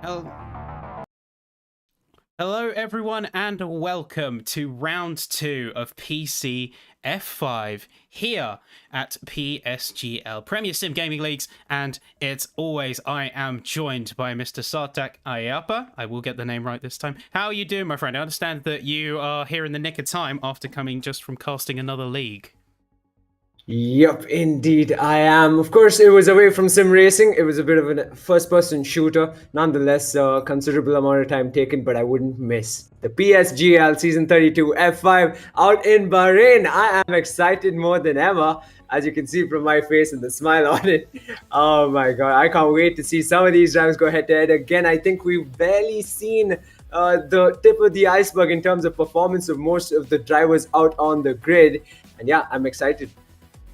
Hel- Hello, everyone, and welcome to round 2 of PC F5 here at PSGL Premier Sim Gaming Leagues. And it's always, I am joined by Mr. Sartak Ayapa. I will get the name right this time. How are you doing, my friend? I understand that you are here in the nick of time after coming just from casting another league. Yep, indeed, I am. Of course, it was away from sim racing. It was a bit of a first-person shooter. Nonetheless, a considerable amount of time taken, but I wouldn't miss the PSGL Season 32 F5 out in Bahrain. I am excited more than ever, as you can see from my face and the smile on it. Oh my god, I can't wait to see some of these drivers go head-to-head again. I think we've barely seen the tip of the iceberg in terms of performance of most of the drivers out on the grid. And yeah, I'm excited.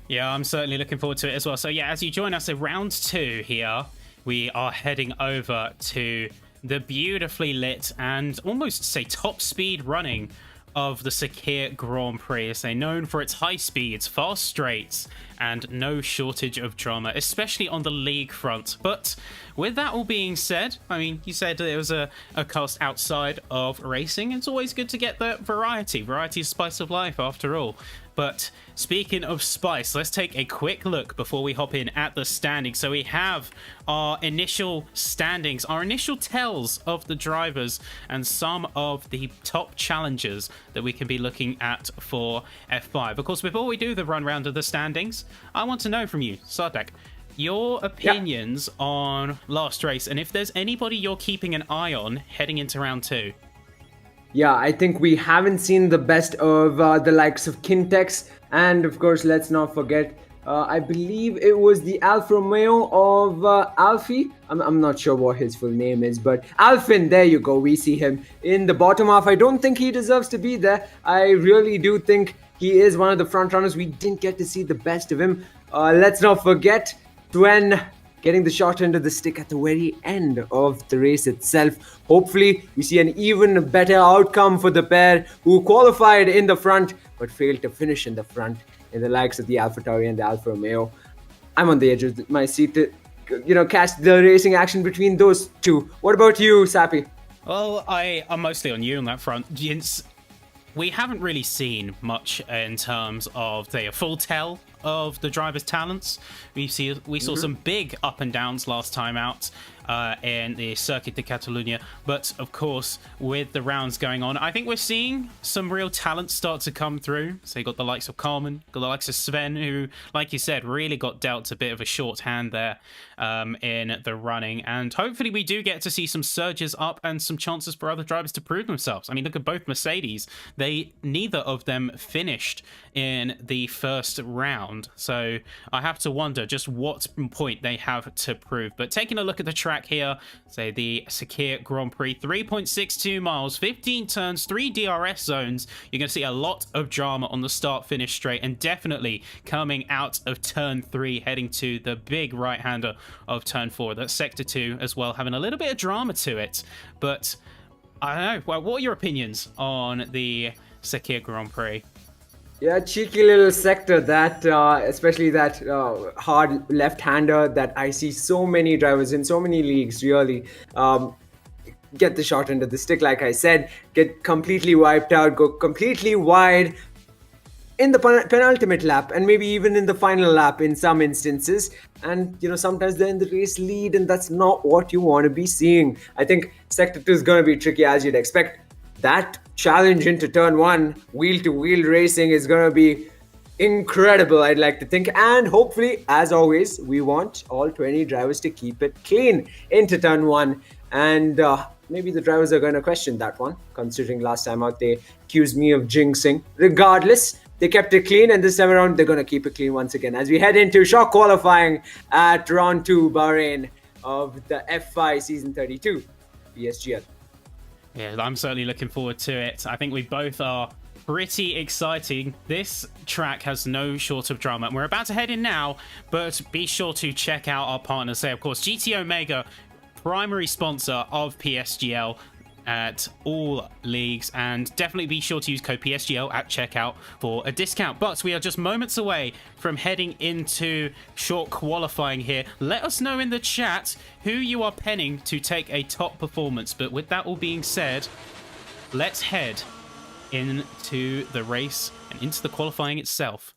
Yeah, I'm certainly looking forward to it as well. So yeah, as you join us in round 2 here, we are heading over to the beautifully lit and almost say top speed running of the Sakir Grand Prix. They're known for its high speeds, fast straights, and no shortage of drama, especially on the league front. But with that all being said, I mean, you said it was a cast outside of racing. It's always good to get the variety. Variety is spice of life, after all. But speaking of spice, let's take a quick look before we hop in at the standings. So we have our initial standings, our initial tells of the drivers and some of the top challengers that we can be looking at for F5. Of course, before we do the run round of the standings, I want to know from you, Sardak, your opinions on last race and if there's anybody you're keeping an eye on heading into round 2. Yeah, I think we haven't seen the best of the likes of Kintex, and of course, let's not forget. I believe it was the Alfa Romeo of Alfie. I'm not sure what his full name is, but Alfin, there you go. We see him in the bottom half. I don't think he deserves to be there. I really do think he is one of the front runners. We didn't get to see the best of him. Let's not forget Twen getting the short end of the stick at the very end of the race itself. Hopefully, we see an even better outcome for the pair who qualified in the front but failed to finish in the front in the likes of the AlphaTauri and the Alfa Romeo. I'm on the edge of my seat to, catch the racing action between those two. What about you, Sappy? Well, I'm mostly on you on that front. We haven't really seen much in terms of a full tell of the driver's talents. We saw some big up and downs last time out in the Circuit de Catalunya, but of course with the rounds going on, I think we're seeing some real talent start to come through. So you got the likes of Carmen, got the likes of Sven, who, like you said, really got dealt a bit of a short hand there in the running, and hopefully we do get to see some surges up and some chances for other drivers to prove themselves. I mean, look at both Mercedes. Neither of them finished in the first round, so I have to wonder just what point they have to prove. But taking a look at the track here, say the Sakir Grand Prix, 3.62 miles, 15 turns, 3 DRS zones. You're going to see a lot of drama on the start-finish straight, and definitely coming out of turn 3, heading to the big right-hander of turn 4. That's sector 2 as well, having a little bit of drama to it. But I don't know. Well, what are your opinions on the Sakir Grand Prix? Yeah, cheeky little sector that, especially that hard left-hander that I see so many drivers in so many leagues really get the short end of the stick, like I said, get completely wiped out, go completely wide in the penultimate lap and maybe even in the final lap in some instances. And sometimes they're in the race lead, and that's not what you want to be seeing. I think sector 2 is going to be tricky, as you'd expect. That challenge into turn 1, wheel-to-wheel racing, is going to be incredible, I'd like to think. And hopefully, as always, we want all 20 drivers to keep it clean into turn 1. And maybe the drivers are going to question that one, considering last time out they accused me of jinxing. Regardless, they kept it clean, and this time around they're going to keep it clean once again as we head into shock qualifying at round 2 Bahrain of the F5 Season 32 PSGL. Yeah, I'm certainly looking forward to it. I think we both are pretty exciting. This track has no short of drama, and we're about to head in now, but be sure to check out our partners there. Of course, GT Omega, primary sponsor of PSGL, at all leagues, and definitely be sure to use code PSGL at checkout for a discount. But we are just moments away from heading into short qualifying here. Let us know in the chat who you are penning to take a top performance. But with that all being said, let's head into the race and into the qualifying itself.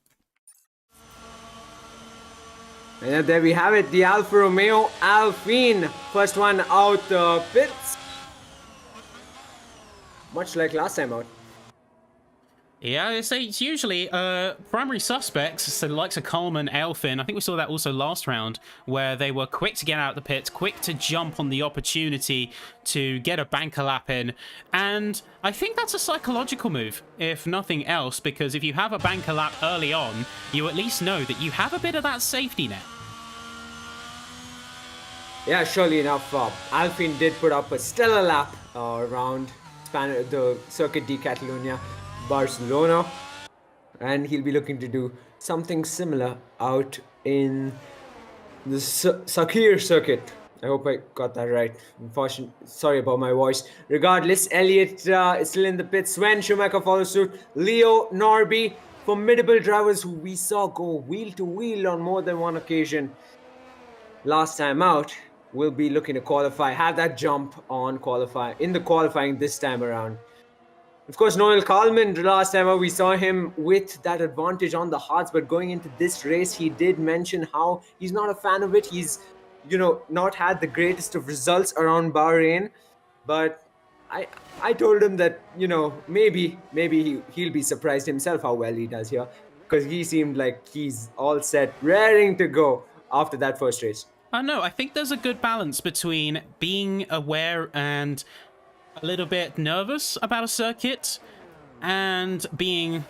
And there we have it, the Alfa Romeo Alpine, first one out the pits. Much like last time out. Yeah, I say it's usually primary suspects, so the likes of Coleman, Elfin. I think we saw that also last round, where they were quick to get out of the pits, quick to jump on the opportunity to get a banker lap in. And I think that's a psychological move, if nothing else, because if you have a banker lap early on, you at least know that you have a bit of that safety net. Yeah, surely enough, Alpine did put up a stellar lap around the Circuit de Catalunya, Barcelona, and he'll be looking to do something similar out in the Sakir circuit. I hope I got that right. Unfortunately, sorry about my voice. Regardless, Elliott is still in the pit. Sven Schumacher follows suit. Leo Norby, formidable drivers who we saw go wheel to wheel on more than one occasion last time out, will be looking to qualify, have that jump on in the qualifying this time around. Of course, Noel Coleman, last time we saw him with that advantage on the hards, but going into this race, he did mention how he's not a fan of it. He's, not had the greatest of results around Bahrain, but I told him that, maybe he'll be surprised himself how well he does here, because he seemed like he's all set, raring to go after that first race. I know. I think there's a good balance between being aware and a little bit nervous about a circuit and being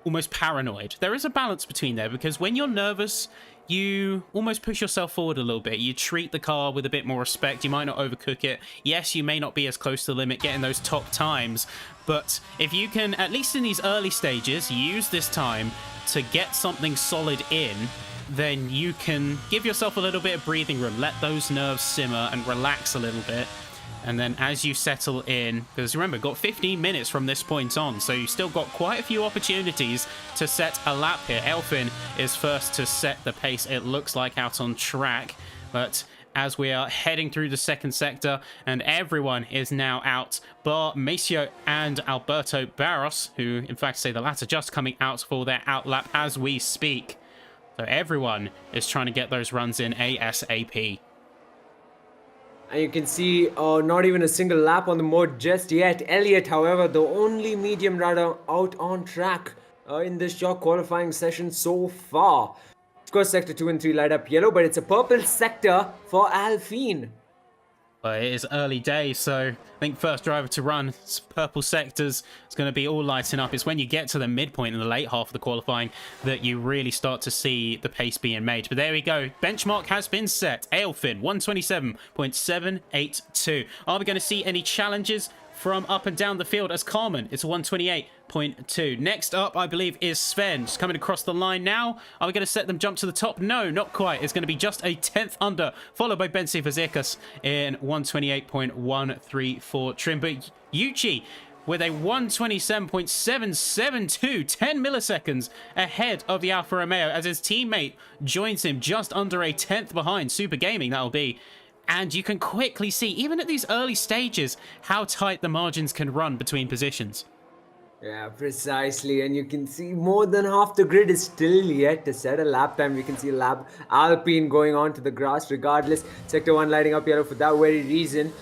almost paranoid. There is a balance between there, because when you're nervous, you almost push yourself forward a little bit. You treat the car with a bit more respect. You might not overcook it. Yes, you may not be as close to the limit getting those top times, but if you can, at least in these early stages, use this time to get something solid in, then you can give yourself a little bit of breathing room, let those nerves simmer and relax a little bit. And then as you settle in, because remember, got 15 minutes from this point on, so you still got quite a few opportunities to set a lap here. Elfin is first to set the pace, it looks like, out on track. But as we are heading through the second sector, and everyone is now out, bar Maceo and Alberto Barros, who, in fact, say the latter just coming out for their out lap as we speak. So everyone is trying to get those runs in ASAP. And you can see not even a single lap on the mode just yet. Elliott, however, the only medium rider out on track in this short qualifying session so far. Of course, sector 2 and 3 light up yellow, but it's a purple sector for Alpine. But it is early days, so I think first driver to run purple sectors is going to be all lighting up. It's when you get to the midpoint in the late half of the qualifying that you really start to see the pace being made. But there we go. Benchmark has been set. Ailfin, 127.782. Are we going to see any challenges from up and down the field as Carmen? It's 128.2. Next up, I believe, is Sven. Just coming across the line now. Are we going to set them jump to the top? No, not quite. It's going to be just a 10th under, followed by Bensi Fazekas in 128.134 trim. But Yuchi with a 127.772, 10 milliseconds ahead of the Alfa Romeo as his teammate joins him just under a 10th behind. Super Gaming, that'll be. And you can quickly see, even at these early stages, how tight the margins can run between positions. Yeah, precisely. And you can see more than half the grid is still yet to set a lap time. We can see Alpine going on to the grass regardless. Sector 1 lighting up yellow for that very reason.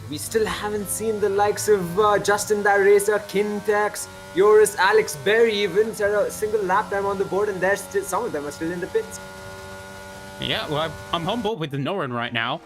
We still haven't seen the likes of Justin That Racer, Kintex, Joris, Alex Berry even set a single lap time on the board, and there's still, some of them are still in the pits. Yeah, well, I'm on board with the Noren right now.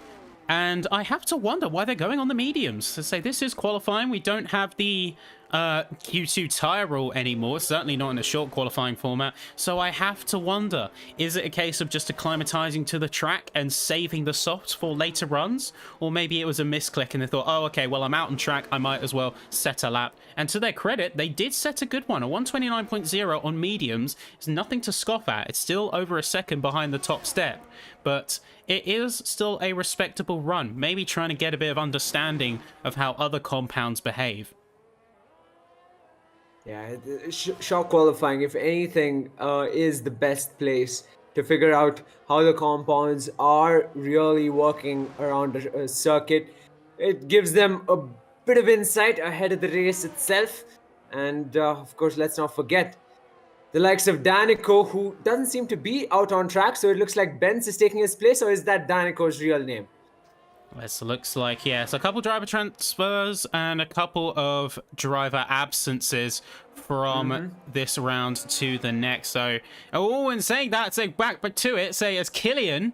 And I have to wonder why they're going on the mediums. To say this is qualifying, we don't have the Q2 tire rule anymore, certainly not in a short qualifying format. So I have to wonder, is it a case of just acclimatizing to the track and saving the softs for later runs? Or maybe it was a misclick and they thought, oh, okay, well, I'm out on track, I might as well set a lap. And to their credit, they did set a good one. A 129.0 on mediums is nothing to scoff at. It's still over a second behind the top step, but it is still a respectable run. Maybe trying to get a bit of understanding of how other compounds behave. Yeah, short qualifying, if anything, is the best place to figure out how the compounds are really working around a circuit. It gives them a bit of insight ahead of the race itself. And of course, let's not forget the likes of Danico, who doesn't seem to be out on track. So it looks like Benz is taking his place, or is that Danico's real name? This looks like, yes, a couple driver transfers and a couple of driver absences from this round to the next. So, oh, and saying that, say back to it, say as Killian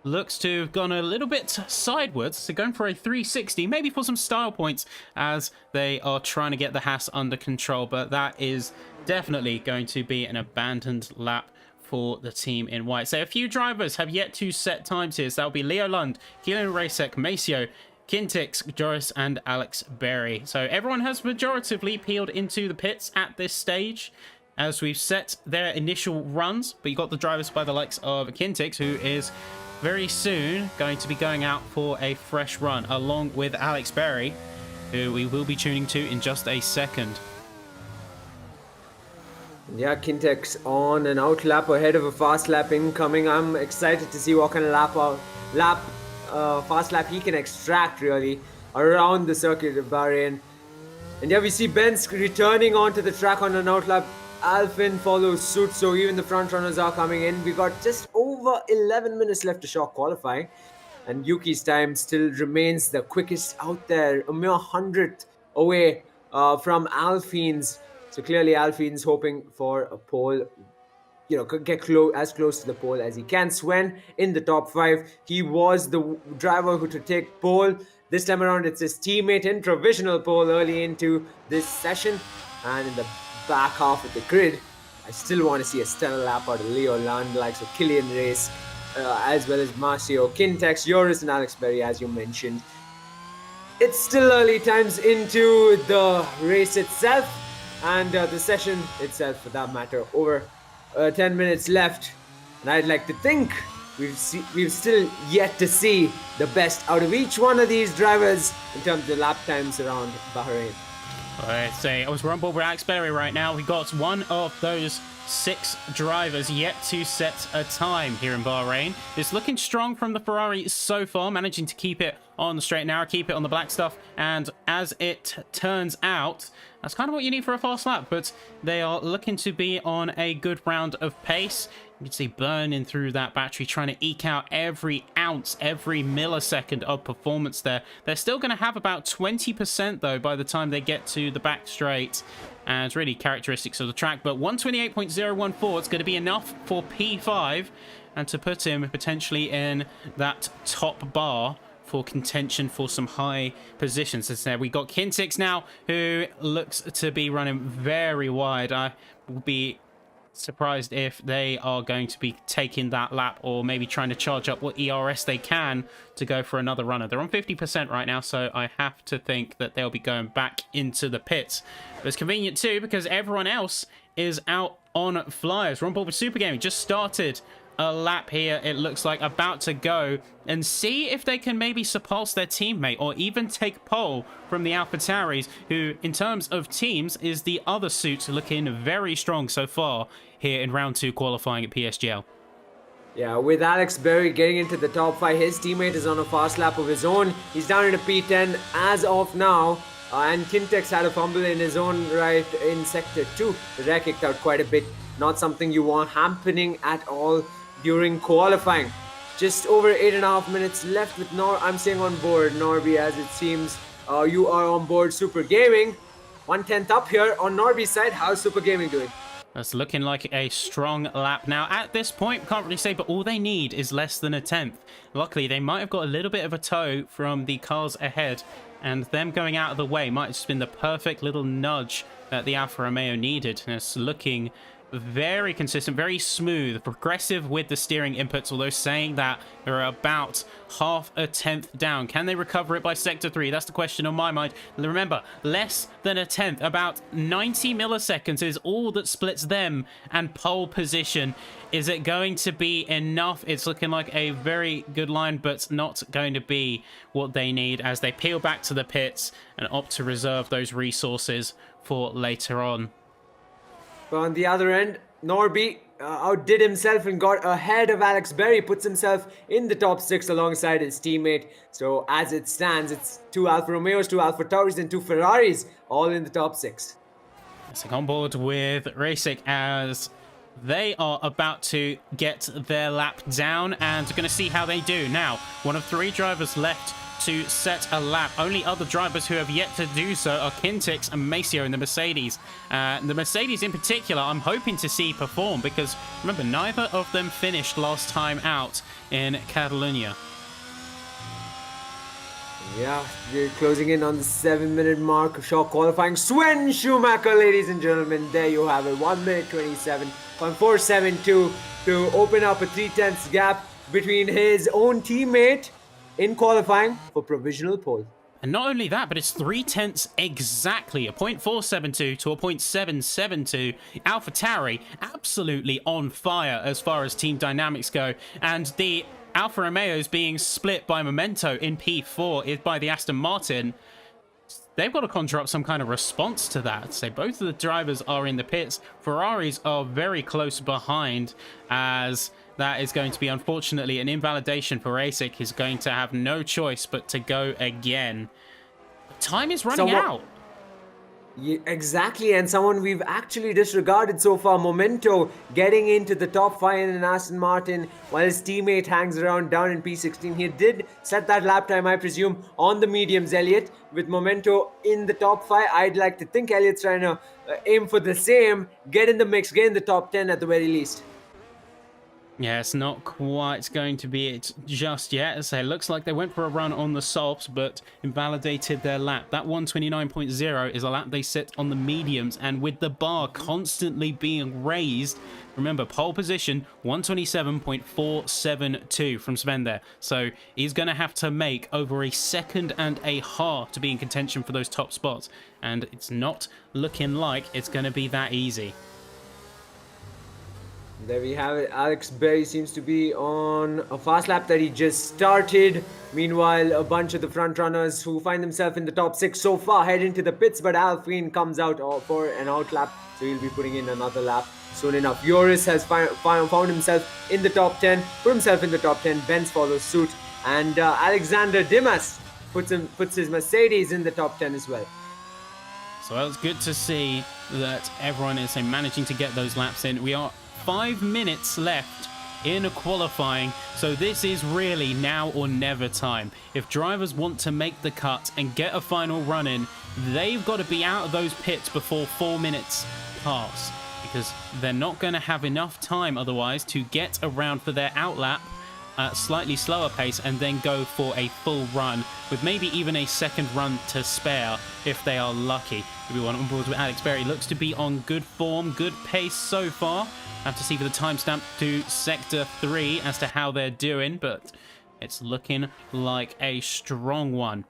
looks to have gone a little bit sideways, so going for a 360, maybe for some style points as they are trying to get the Haas under control, but that is definitely going to be an abandoned lap for the team in white. So a few drivers have yet to set times here. So that'll be Leo Lund, Keelan Rasek, Maceo, Kintix, Joris, and Alex Berry. So everyone has majoritively peeled into the pits at this stage as we've set their initial runs. But you got the drivers by the likes of Kintix, who is very soon going to be going out for a fresh run, along with Alex Berry, who we will be tuning to in just a second. Yeah, Kintex on an out lap ahead of a fast lap incoming. I'm excited to see what kind of fast lap he can extract really around the circuit of Bahrain. And yeah, we see Benz returning onto the track on an out lap. Alpin follows suit, so even the front runners are coming in. We got just over 11 minutes left to short qualifying, and Yuki's time still remains the quickest out there, a mere 100th away from Alfine's. So clearly Alfine's hoping for a pole, get as close to the pole as he can. Sven in the top 5. He was the driver who to take pole. This time around, it's his teammate in provisional pole early into this session. And in the back half of the grid, I still want to see a stellar lap out of Leo Land, likes of Killian Race, as well as Marcio, Kintex, Joris, and Alex Berry, as you mentioned. It's still early times into the race itself. And the session itself, for that matter, over 10 minutes left. And I'd like to think we've still yet to see the best out of each one of these drivers in terms of the lap times around Bahrain. Let's say I was on board with Alex Berry right now. We got one of those 6 drivers yet to set a time here in Bahrain. It's looking strong from the Ferrari so far, managing to keep it on the straight and narrow, keep it on the black stuff. And as it turns out, that's kind of what you need for a fast lap, but they are looking to be on a good round of pace. You can see burning through that battery, trying to eke out every ounce, every millisecond of performance there. They're still going to have about 20% though by the time they get to the back straight. And it's really characteristics of the track, but 128.014 is going to be enough for P5 and to put him potentially in that top bar for contention for some high positions. As I said, we got Kintix now, who looks to be running very wide. I will be surprised if they are going to be taking that lap or maybe trying to charge up what ERS they can to go for another runner. They're on 50% right now, so I have to think that they'll be going back into the pits. But it's convenient too because everyone else is out on flyers. We're on board with Super Gaming. Just started a lap here, it looks like, about to go and see if they can maybe surpass their teammate or even take pole from the AlphaTauris, who in terms of teams is the other suit, looking very strong so far here in round 2 qualifying at PSGL. Yeah, with Alex Berry getting into the top 5, his teammate is on a fast lap of his own. He's down in a P10 as of now. And Kintex had a fumble in his own right in Sector 2. The rear kicked out quite a bit. Not something you want happening at all during qualifying. Just over 8.5 minutes left with I'm staying on board Norby, as it seems you are on board Super Gaming. 1/10 up here on Norby's side. How's Super Gaming doing? That's looking like a strong lap now. At this point, can't really say, but all they need is less than a 10th. Luckily, they might have got a little bit of a tow from the cars ahead, And them going out of the way might have just been the perfect little nudge that the Alfa Romeo needed. And it's looking very consistent, very smooth, progressive with the steering inputs, although saying that they're about half a tenth down. Can they recover it by sector 3? That's the question on my mind. Remember, less than a tenth, about 90 milliseconds is all that splits them and pole position. Is it going to be enough? It's looking like a very good line, but not going to be what they need as they peel back to the pits and opt to reserve those resources for later on. But on the other end, Norby outdid himself and got ahead of Alex Berry, puts himself in the top 6 alongside his teammate. So as it stands, it's 2 Alfa Romeos, 2 Alfa Tauris and 2 Ferraris all in the top 6. Racing on board with Racing as they are about to get their lap down and going to see how they do. Now, one of 3 drivers left to set a lap. Only other drivers who have yet to do so are Kintix and Maceo in the Mercedes. The Mercedes in particular, I'm hoping to see perform because, remember, neither of them finished last time out in Catalonia. Yeah, we're closing in on the 7-minute mark of short qualifying. Sven Schumacher, ladies and gentlemen, there you have it. 1 minute 27.472 to open up a 3/10 gap between his own teammate in qualifying for provisional pole. And not only that, but it's 3/10 exactly, a 0.472 to a 0.772. AlphaTauri absolutely on fire as far as team dynamics go. And the Alfa Romeos being split by Memento in P4 is by the Aston Martin. They've got to conjure up some kind of response to that. So both of the drivers are in the pits. Ferraris are very close behind as that is going to be, unfortunately, an invalidation for ASIC. He's going to have no choice but to go again. Time is running out. Yeah, exactly, and someone we've actually disregarded so far, Memento, getting into the top 5 in Aston Martin while his teammate hangs around down in P16. He did set that lap time, I presume, on the mediums, Elliot. With Memento in the top 5, I'd like to think Elliot's trying to aim for the same, get in the mix, get in the top 10 at the very least. Yeah, it's not quite going to be it just yet. So it looks like they went for a run on the softs, but invalidated their lap. That 129.0 is a lap they set on the mediums, and with the bar constantly being raised, remember, pole position, 127.472 from Sven there. So he's going to have to make over a second and a half to be in contention for those top spots. And it's not looking like it's going to be that easy. There we have it. Alex Berry seems to be on a fast lap that he just started. Meanwhile, a bunch of the front runners who find themselves in the top 6 so far head into the pits, but Alpine comes out for an out lap, so he'll be putting in another lap soon enough. Joris has found himself in the top 10, put himself in the top 10. Benz follows suit, and Alexander Dimas puts his Mercedes in the top 10 as well. So it's good to see that everyone is managing to get those laps in. We are 5 minutes left in qualifying, so this is really now or never time. If drivers want to make the cut and get a final run in, they've got to be out of those pits before 4 minutes pass, because they're not going to have enough time otherwise to get around for their outlap at a slightly slower pace and then go for a full run with maybe even a second run to spare if they are lucky. Everyone on board with Alex Berry looks to be on good form, good pace so far. Have to see for the timestamp to Sector 3 as to how they're doing, but it's looking like a strong one.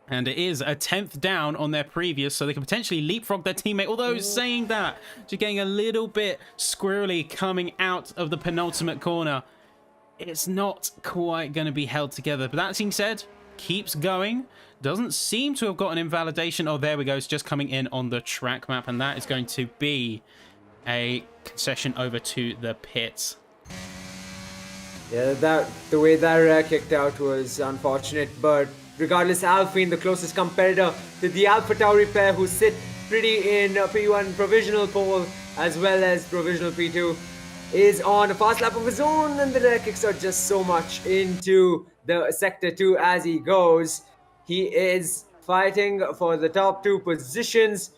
And it is a 10th down on their previous, so they can potentially leapfrog their teammate. Although saying that, just getting a little bit squirrely coming out of the penultimate corner. It's not quite going to be held together. But that being said, keeps going. Doesn't seem to have got an invalidation. Oh, there we go. It's just coming in on the track map, and that is going to be a concession over to the pits. Yeah, the way that kicked out was unfortunate, but regardless, Alpine, the closest competitor to the AlphaTauri pair, who sit pretty in P1 provisional pole as well as provisional P2, is on a fast lap of his own, and the rear kicks out just so much into the Sector 2 as he goes. He is fighting for the top 2 positions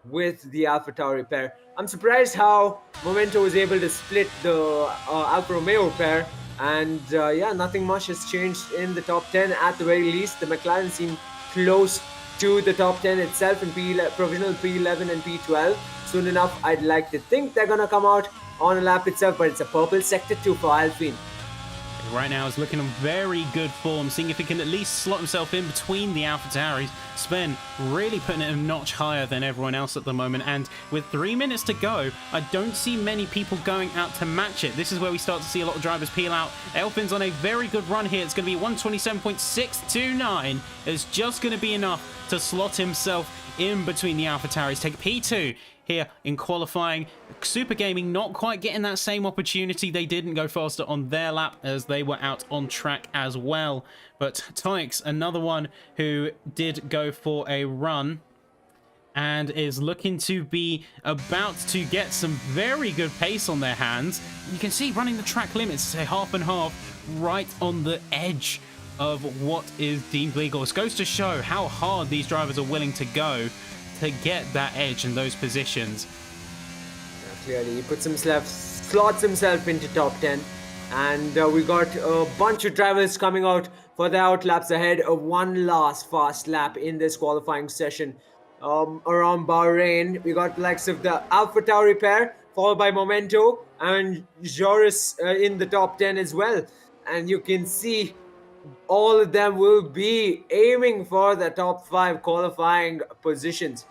with the AlphaTauri pair. I'm surprised how Memento was able to split the Alfa Romeo pair, and yeah, nothing much has changed in the top 10 at the very least. The McLaren seem close to the top 10 itself in provisional P11 and P12. Soon enough, I'd like to think they're gonna come out on a lap itself, but it's a purple sector 2 for Alpine. Right now is looking on very good form, seeing if he can at least slot himself in between the AlphaTauris. Sven really putting it a notch higher than everyone else at the moment, and with 3 minutes to go, I don't see many people going out to match it. This is where we start to see a lot of drivers peel out. Elfin's on a very good run here. It's going to be 127.629. It's just going to be enough to slot himself in between the AlphaTauris. Take P2 here in qualifying. Super Gaming not quite getting that same opportunity. They didn't go faster on their lap as they were out on track as well. But Tonics, another one who did go for a run and is looking to be about to get some very good pace on their hands. You can see running the track limits, say half and half, right on the edge of what is deemed legal. This goes to show how hard these drivers are willing to go to get that edge in those positions. Clearly, he puts himself, slots himself into top 10, and we got a bunch of drivers coming out for the out laps ahead of one last fast lap in this qualifying session. Around Bahrain, we got the likes of the AlphaTauri pair, followed by Momento and Joris in the top 10 as well. And you can see all of them will be aiming for the top 5 qualifying positions.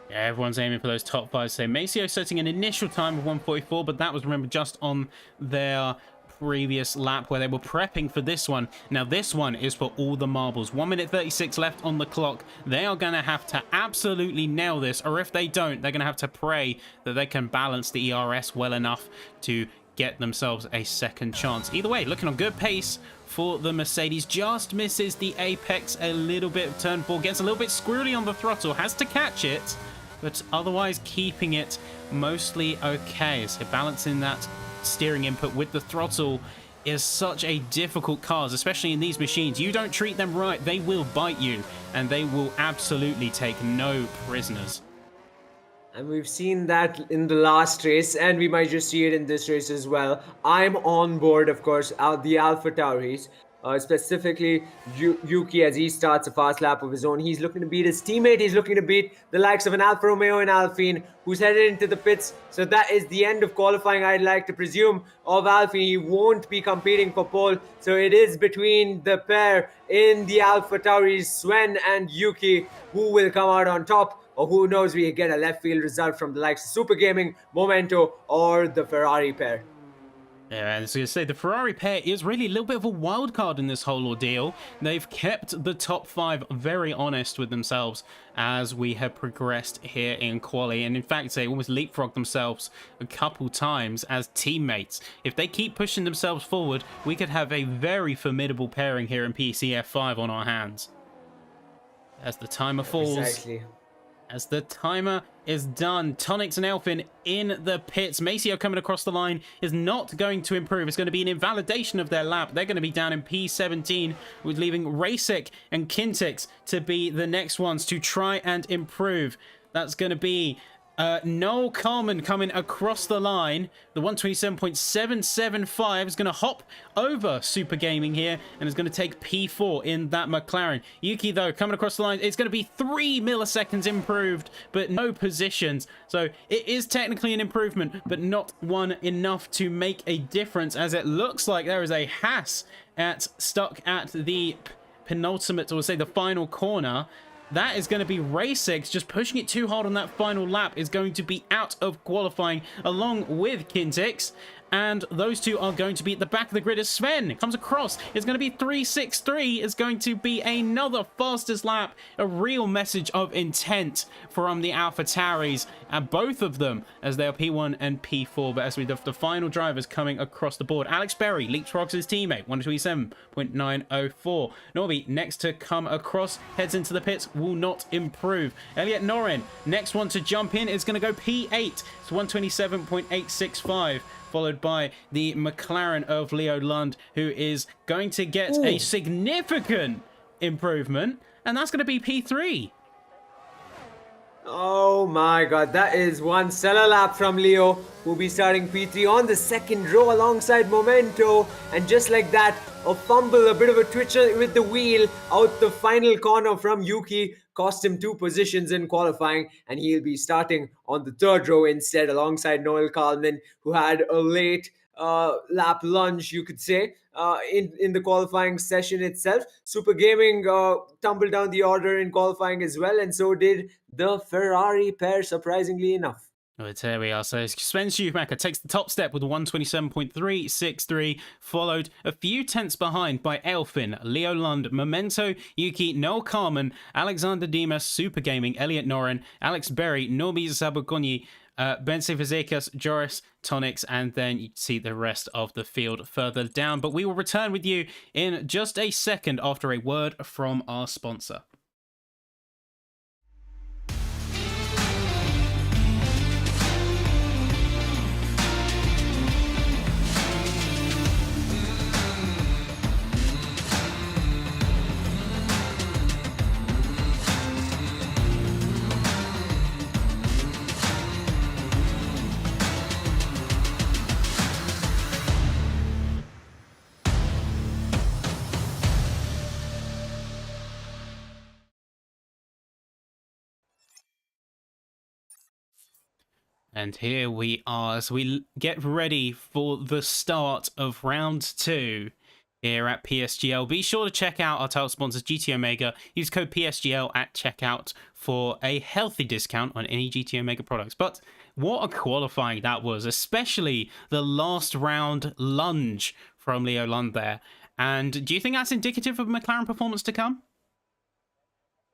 Yeah, everyone's aiming for those top 5. So Maceo setting an initial time of 1:44, but that was, remember, just on their previous lap where they were prepping for this one. Now this one is for all the marbles. 1 minute 36 left on the clock. They are going to have to absolutely nail this, or if they don't, they're going to have to pray that they can balance the ERS well enough to get themselves a second chance. Either way, looking on good pace for the Mercedes. Just misses the apex a little bit of turn 4, gets a little bit squirrely on the throttle, has to catch it, but otherwise keeping it mostly okay. So balancing that steering input with the throttle is such a difficult cause, especially in these machines. You don't treat them right, they will bite you, and they will absolutely take no prisoners. And we've seen that in the last race, and we might just see it in this race as well. I'm on board, of course, the AlphaTauris. Specifically Yuki, as he starts a fast lap of his own. He's looking to beat his teammate. He's looking to beat the likes of an Alfa Romeo and Alpine, who's headed into the pits. So that is the end of qualifying, I'd like to presume, of Alpine. He won't be competing for pole. So it is between the pair in the AlphaTauris, Sven and Yuki, who will come out on top. Or who knows, we get a left field result from the likes of Super Gaming, Momento, or the Ferrari pair. Yeah, and so to say, the Ferrari pair is really a little bit of a wild card in this whole ordeal. They've kept the top 5 very honest with themselves as we have progressed here in quali, and in fact they almost leapfrogged themselves a couple times as teammates. If they keep pushing themselves forward, we could have a very formidable pairing here in PCF 5 on our hands. As the timer falls. Precisely. As the timer is done, Tonics and Elfin in the pits. Maceo coming across the line is not going to improve. It's going to be an invalidation of their lap. They're going to be down in P17, with leaving Rasik and Kintix to be the next ones to try and improve. That's going to be Noel Carman coming across the line. The 127.775 is going to hop over Super Gaming here and is going to take P4 in that McLaren. Yuki, though, coming across the line, it's going to be 3 milliseconds improved, but no positions. So it is technically an improvement, but not one enough to make a difference, as it looks like there is a Haas stuck at the penultimate, or say the final corner. That is going to be Rasix. Just pushing it too hard on that final lap is going to be out of qualifying along with Kintix. And those two are going to be at the back of the grid as Sven comes across. It's going to be 3.63. It's going to be another fastest lap. A real message of intent from the AlphaTauris. And both of them as they are P1 and P4. But as we have the final drivers coming across the board. Alex Berry leapfrogs his teammate. 127.904. Norby next to come across. Heads into the pits. Will not improve. Elliot Norin next one to jump in is going to go P8. It's 127.865. Followed by the McLaren of Leo Lund, who is going to get a significant improvement, and that's going to be P3. Oh my god, that is one stellar lap from Leo, who'll be starting P3 on the second row alongside Momento. And just like that, a fumble, a bit of a twitcher with the wheel out the final corner from Yuki cost him 2 positions in qualifying, and he'll be starting on the third row instead alongside Noel Kalman, who had a late lap lunge, you could say, in the qualifying session itself. Super Gaming tumbled down the order in qualifying as well, and so did the Ferrari pair, surprisingly enough. But there we are. So Sven Schumacher takes the top step with a 127.363, followed a few tenths behind by Elfin, Leo Lund, Memento, Yuki, Noel Carmen, Alexander Dimas, Super Gaming, Elliot Noren, Alex Berry, Norby Zabugoni, Bense Fazekas, Joris, Tonics, and then you see the rest of the field further down. But we will return with you in just a second after a word from our sponsor. And here we are as we get ready for the start of round 2 here at PSGL. Be sure to check out our title sponsors, GT Omega. Use code PSGL at checkout for a healthy discount on any GT Omega products. But what a qualifying that was, especially the last round lunge from Leo Lund there. And do you think that's indicative of McLaren performance to come?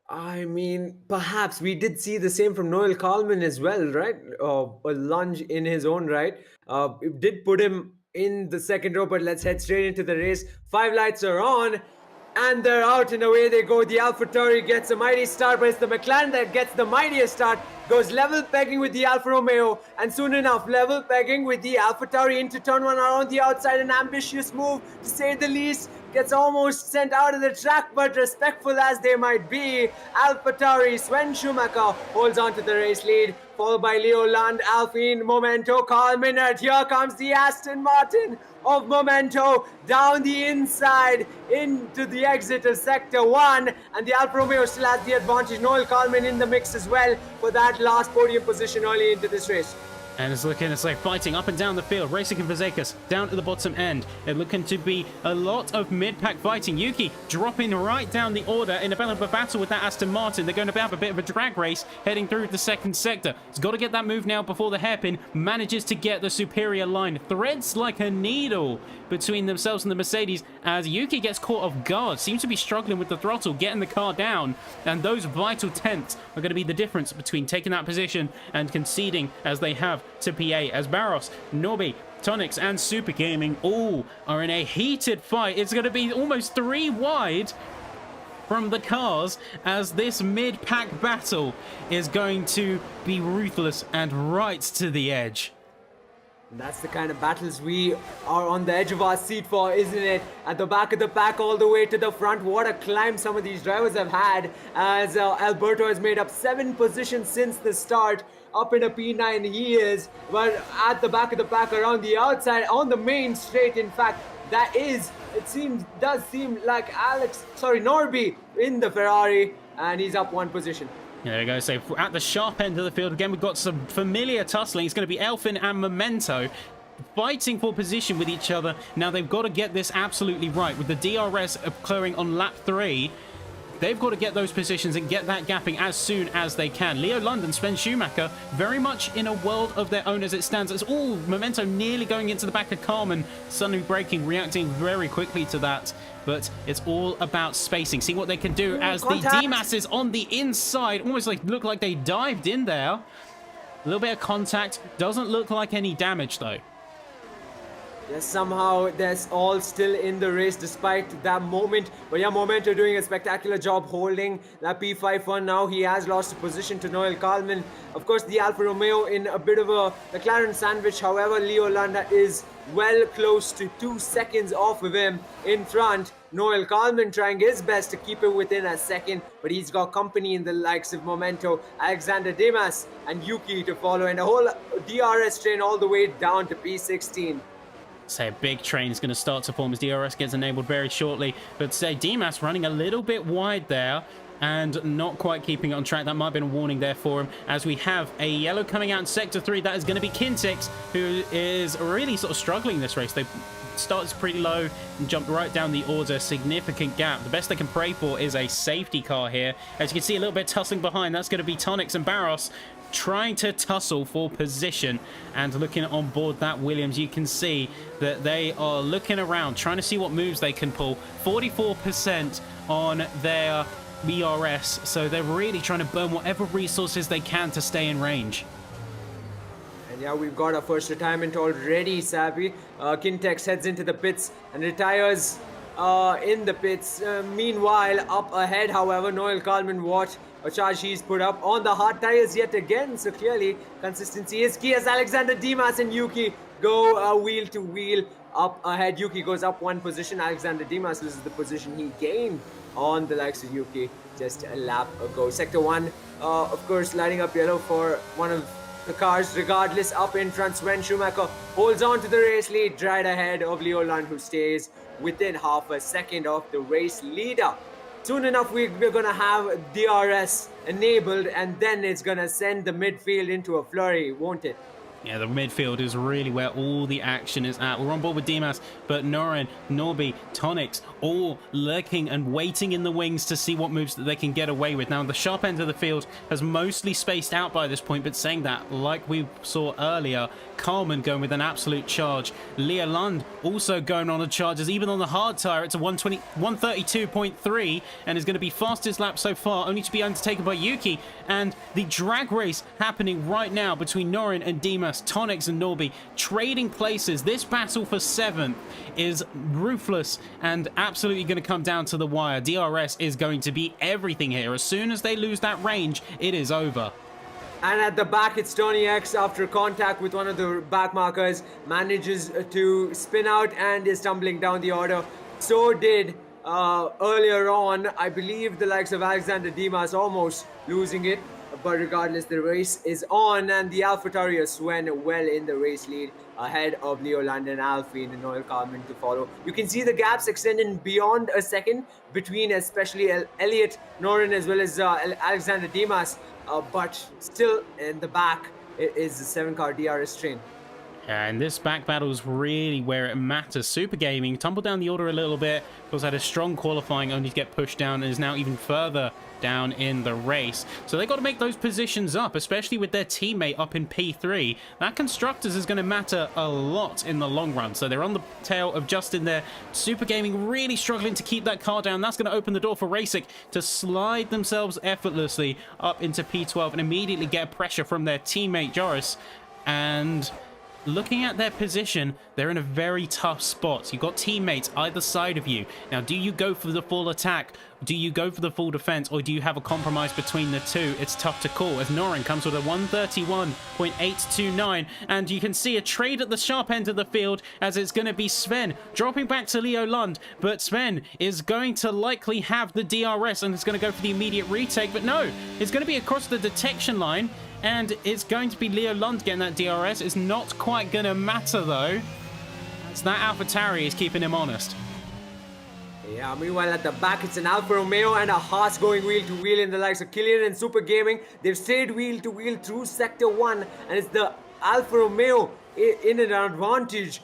I mean, perhaps we did see the same from Noel Kalman as well, right? A lunge in his own right. It did put him in the second row, but let's head straight into the race. 5 lights are on, and they're out, and away they go. The AlphaTauri gets a mighty start, but it's the McLaren that gets the mightiest start. Goes level pegging with the Alfa Romeo, and soon enough, level pegging with the AlphaTauri into turn 1 around the outside. An ambitious move, to say the least. Gets almost sent out of the track, but respectful as they might be, AlphaTauri, Sven Schumacher holds on to the race lead, followed by Leo Lund, Alpine, Momento, Carl Minert. Here comes the Aston Martin of Momento down the inside into the exit of Sector 1, and the Alfa Romeo still has the advantage. Noel Kalman in the mix as well for that last podium position early into this race. And it's like fighting up and down the field. Racing and Fazekas down at the bottom end. They're looking to be a lot of mid-pack fighting. Yuki dropping right down the order in a bit of a battle with that Aston Martin. They're going to have a bit of a drag race heading through the second sector. He's got to get that move now before the hairpin manages to get the superior line. Threads like a needle between themselves and the Mercedes as Yuki gets caught off guard. Seems to be struggling with the throttle, getting the car down. And those vital tenths are going to be the difference between taking that position and conceding as they have to PA, as Barros, Norby, Tonics, and Super Gaming all are in a heated fight. It's going to be almost 3 wide from the cars as this mid-pack battle is going to be ruthless and right to the edge. That's the kind of battles we are on the edge of our seat for, isn't it? At the back of the pack all the way to the front. What a climb some of these drivers have had, as Alberto has made up 7 positions since the start. Up in a P9 he is, but at the back of the pack around the outside on the main straight, in fact, does seem like Norby in the Ferrari, and he's up 1 position. There we go. So at the sharp end of the field again, we've got some familiar tussling. It's going to be Elfin and Memento fighting for position with each other. Now they've got to get this absolutely right. With the DRS occurring on lap 3, they've got to get those positions and get that gapping as soon as they can. Leo Lund, Sven Schumacher, very much in a world of their own as it stands. It's all Memento nearly going into the back of Carmen, suddenly braking, reacting very quickly to that. But it's all about spacing, seeing what they can do as the D-Mass is on the inside. Almost look like they dived in there. A little bit of contact. Doesn't look like any damage, though. Yes, somehow that's all still in the race despite that moment. But yeah, Momento doing a spectacular job holding that P5 one. Now he has lost a position to Noel Kalman. Of course, the Alfa Romeo in a bit of a McLaren sandwich. However, Leo Landa is well close to 2 seconds off of him in front. Noel Kalman trying his best to keep it within a second, but he's got company in the likes of Memento, Alexander Demas, and Yuki to follow, and a whole DRS train all the way down to P16. Say a big train is going to start to form as DRS gets enabled very shortly, but say Demas running a little bit wide there and not quite keeping it on track. That might have been a warning there for him, as we have a yellow coming out in Sector 3. That is going to be Kintix, who is really sort of struggling this race. They started pretty low and jumped right down the order. Significant gap. The best they can pray for is a safety car here. As you can see, a little bit tussling behind. That's going to be Tonix and Barros trying to tussle for position. And looking on board that Williams, you can see that they are looking around, trying to see what moves they can pull. 44% on their BRS, so they're really trying to burn whatever resources they can to stay in range. And yeah, we've got our first retirement already, Savvy. Kintex heads into the pits and retires in the pits. Meanwhile, up ahead, however, Noel Kalman, what a charge he's put up on the hard tires yet again. So clearly, consistency is key as Alexander Demas and Yuki go wheel to wheel up ahead. Yuki goes up one position. Alexander Demas loses the position he gained on the likes of Yuki just a lap ago. Sector 1, of course, lighting up yellow for one of the cars. Regardless, up in front, Sven Schumacher holds on to the race lead right ahead of Leo Lund, who stays within half a second of the race leader. Soon enough, we're going to have DRS enabled, and then it's going to send the midfield into a flurry, won't it? Yeah, the midfield is really where all the action is at. We're on board with Demas, but Norin, Norby, Tonix, all lurking and waiting in the wings to see what moves that they can get away with. Now, the sharp end of the field has mostly spaced out by this point, but saying that, like we saw earlier, Carmen going with an absolute charge. Lea Lund also going on a charge, as even on the hard tyre, it's a 132.3 and is going to be fastest lap so far, only to be undertaken by Yuki. And the drag race happening right now between Norin and Demas, Tonix and Norby, trading places. This battle for 7th is ruthless and absolutely going to come down to the wire. DRS is going to be everything here. As soon as they lose that range, it is over. And at the back, it's Tony X, after contact with one of the back markers, manages to spin out and is tumbling down the order. So did earlier on, I believe, the likes of Alexander Demas almost losing it. But regardless, the race is on, and the AlphaTauri Sven well in the race lead ahead of Leo London, Alfie, and Noel Carmen to follow. You can see the gaps extending beyond a second between especially Elliot Norin as well as Alexander Demas, but still in the back is the 7-car DRS train. And this back battle is really where it matters. Super Gaming tumbled down the order a little bit, because had a strong qualifying, only to get pushed down, and is now even further down in the race. So they got to make those positions up, especially with their teammate up in P3. That Constructors is going to matter a lot in the long run. So they're on the tail of Justin there. Super Gaming really struggling to keep that car down. That's going to open the door for Racing to slide themselves effortlessly up into P12 and immediately get pressure from their teammate Joris. And looking at their position, they're in a very tough spot. You've got teammates either side of you. Now, do you go for the full attack? Do you go for the full defense? Or do you have a compromise between the two? It's tough to call, as Norin comes with a 131.829. And you can see a trade at the sharp end of the field, as it's going to be Sven dropping back to Leo Lund. But Sven is going to likely have the DRS and it's going to go for the immediate retake. But no, it's going to be across the detection line. And it's going to be Leo Lund getting that DRS. It's not quite going to matter, though. It's that AlphaTauri is keeping him honest. Yeah, meanwhile at the back, it's an Alfa Romeo and a Haas going wheel to wheel in the likes of Killian and Super Gaming. They've stayed wheel to wheel through Sector 1, and it's the Alfa Romeo in an advantageous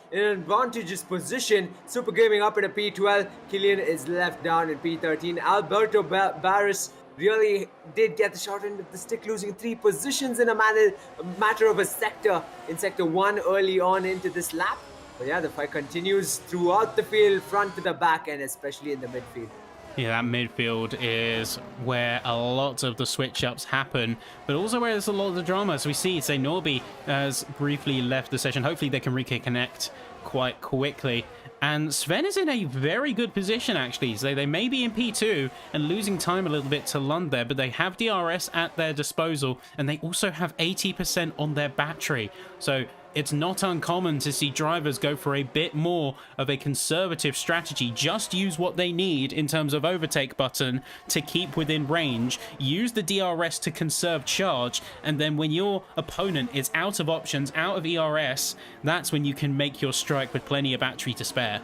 position. Super Gaming up at a P12. Killian is left down in P13. Alberto Barris really did get the short end of the stick, losing 3 positions in a matter of a sector in Sector 1 early on into this lap. But yeah, the fight continues throughout the field, front to the back, and especially in the midfield. Yeah, that midfield is where a lot of the switch-ups happen, but also where there's a lot of the drama. As we see, say Norby has briefly left the session. Hopefully they can reconnect quite quickly. And Sven is in a very good position, actually. So they may be in P2 and losing time a little bit to Lund there, but they have DRS at their disposal, and they also have 80% on their battery. So it's not uncommon to see drivers go for a bit more of a conservative strategy. Just use what they need in terms of overtake button to keep within range, use the DRS to conserve charge, and then when your opponent is out of options, out of ERS, that's when you can make your strike with plenty of battery to spare.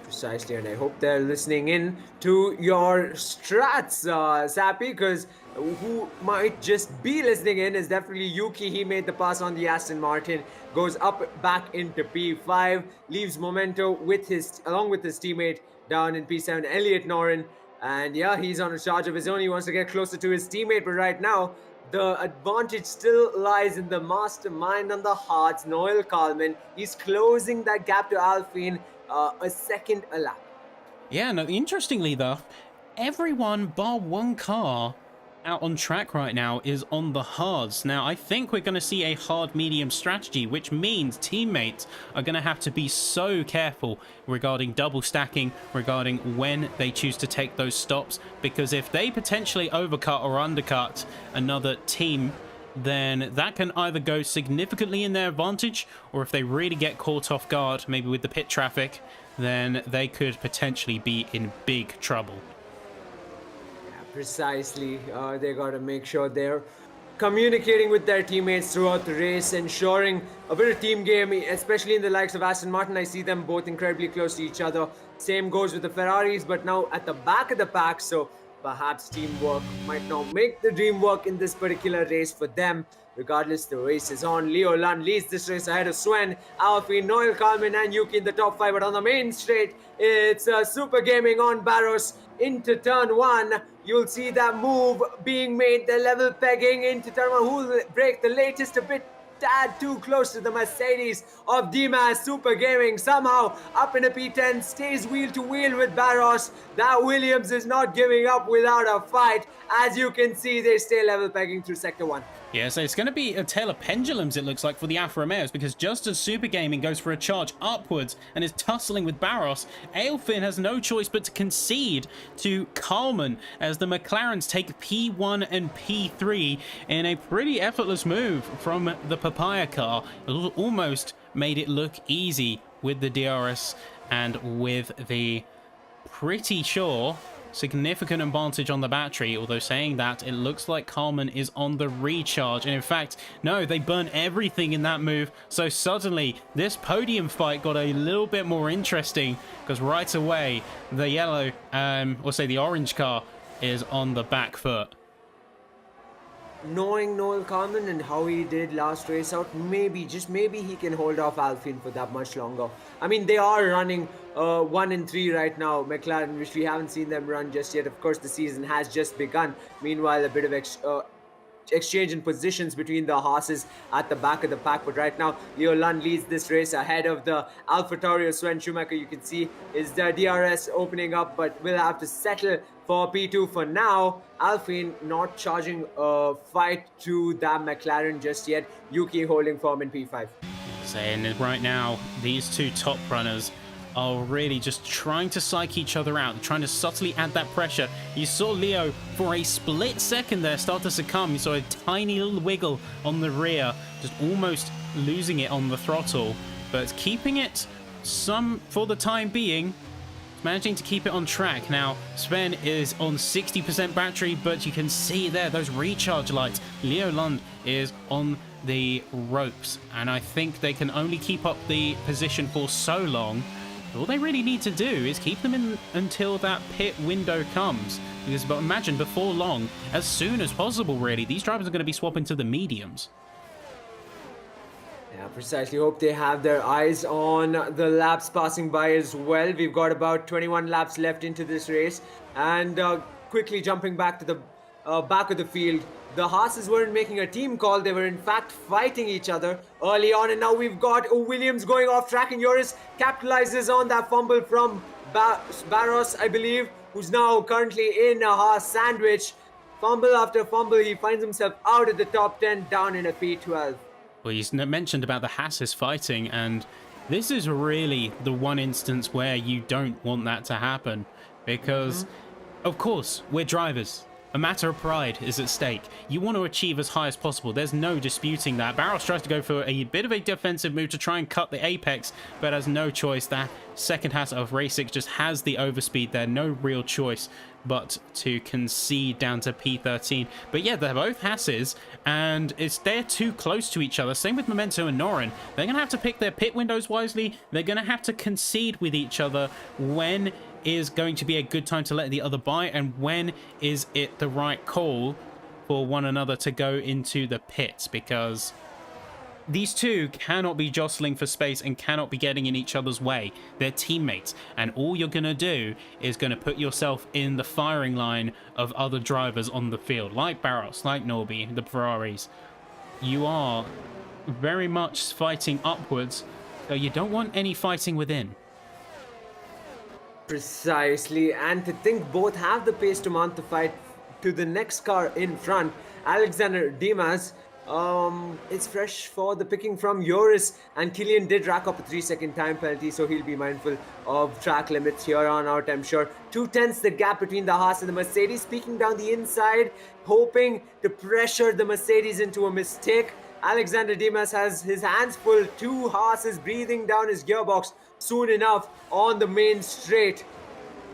Precisely, and I hope they're listening in to your strats, Sappy, because who might just be listening in is definitely Yuki. He made the pass on the Aston Martin, goes up back into P5, leaves Memento along with his teammate down in P7, Elliot Norin, and yeah, he's on a charge of his own. He wants to get closer to his teammate, but right now the advantage still lies in the mastermind on the hearts, Noel Kalman. He's closing that gap to Alpine a second a lap. Yeah, no, interestingly though, everyone bar one car out on track right now is on the hards. Now, I think we're going to see a hard-medium strategy, which means teammates are going to have to be so careful regarding double stacking, regarding when they choose to take those stops, because if they potentially overcut or undercut another team, then that can either go significantly in their advantage, or if they really get caught off guard, maybe with the pit traffic, then they could potentially be in big trouble. Precisely, they got to make sure they're communicating with their teammates throughout the race, ensuring a bit of team game, especially in the likes of Aston Martin. I see them both incredibly close to each other. Same goes with the Ferraris, but now at the back of the pack, so perhaps teamwork might not make the dream work in this particular race for them. Regardless, the race is on. Leo Lund leads this race ahead of Sven, Alfie, Noel Kalman, and Yuki in the top 5. But on the main straight, it's Super Gaming on Barros into turn 1. You'll see that move being made, the level pegging into turn 1. Who will break the latest a bit? Tad too close to the Mercedes of Dimas. Super Gaming somehow up in a P10, stays wheel to wheel with Barros. That Williams is not giving up without a fight. As you can see, they stay level pegging through Sector 1. Yeah, so it's going to be a tale of pendulums, it looks like, for the Alfa Romeos, because just as Super Gaming goes for a charge upwards and is tussling with Barros, Aelfin has no choice but to concede to Kalman as the McLarens take P1 and P3 in a pretty effortless move from the Papaya car. It almost made it look easy with the DRS and with the pretty sure significant advantage on the battery, although saying that, it looks like Kalman is on the recharge, and in fact, no, they burn everything in that move, so suddenly this podium fight got a little bit more interesting, because right away, the yellow, or say the orange car is on the back foot. Knowing Noel Kalman and how he did last race out, maybe, just maybe he can hold off Alpine for that much longer. I mean, they are running 1 and 3 right now, McLaren, which we haven't seen them run just yet. Of course, the season has just begun. Meanwhile, a bit of exchange in positions between the horses at the back of the pack, but right now Leo Lund leads this race ahead of the AlphaTauri. Sven Schumacher, you can see, is the DRS opening up, but will have to settle for P2 for now. Alpine not charging a fight to that McLaren just yet. Yuki holding firm in P5. And right now, these two top runners are really just trying to psych each other out, trying to subtly add that pressure. You saw Leo for a split second there start to succumb. You saw a tiny little wiggle on the rear, just almost losing it on the throttle, but keeping it for the time being, managing to keep it on track. Now, Sven is on 60% battery, but you can see there those recharge lights. Leo Lund is on the ropes, and I think they can only keep up the position for so long. All they really need to do is keep them in until that pit window comes. Because, but imagine, before long, as soon as possible, really, these drivers are going to be swapping to the mediums. Yeah, precisely. Hope they have their eyes on the laps passing by as well. We've got about 21 laps left into this race. And quickly jumping back to the back of the field, the horses weren't making a team call. They were in fact fighting each other early on, and now we've got Williams going off track, and Joris capitalizes on that fumble from Barros, I believe, who's now currently in a Haas sandwich. Fumble after fumble, he finds himself out of the top 10, down in a P12. Well, you mentioned about the Hasses fighting, and this is really the one instance where you don't want that to happen, because of course we're drivers. A matter of pride is at stake. You want to achieve as high as possible. There's no disputing that. Barros tries to go for a bit of a defensive move to try and cut the apex, but has no choice. That second Haas of Race6 just has the overspeed there. No real choice but to concede down to P13. But yeah, they're both Hasses, and they're too close to each other. Same with Memento and Norin. They're going to have to pick their pit windows wisely. They're going to have to concede with each other when is going to be a good time to let the other by, and when is it the right call for one another to go into the pits, because these two cannot be jostling for space and cannot be getting in each other's way. They're teammates, and all you're going to do is going to put yourself in the firing line of other drivers on the field, like Barros, like Norby, the Ferraris. You are very much fighting upwards, so you don't want any fighting within. Precisely, and to think both have the pace to mount the fight to the next car in front, Alexander Dimas. It's fresh for the picking from Joris, and Killian did rack up a 3-second time penalty, so he'll be mindful of track limits here on out, I'm sure. 2/10 the gap between the Haas and the Mercedes, peeking down the inside, hoping to pressure the Mercedes into a mistake. Alexander Dimas has his hands full, 2 Haas's breathing down his gearbox soon enough on the main straight.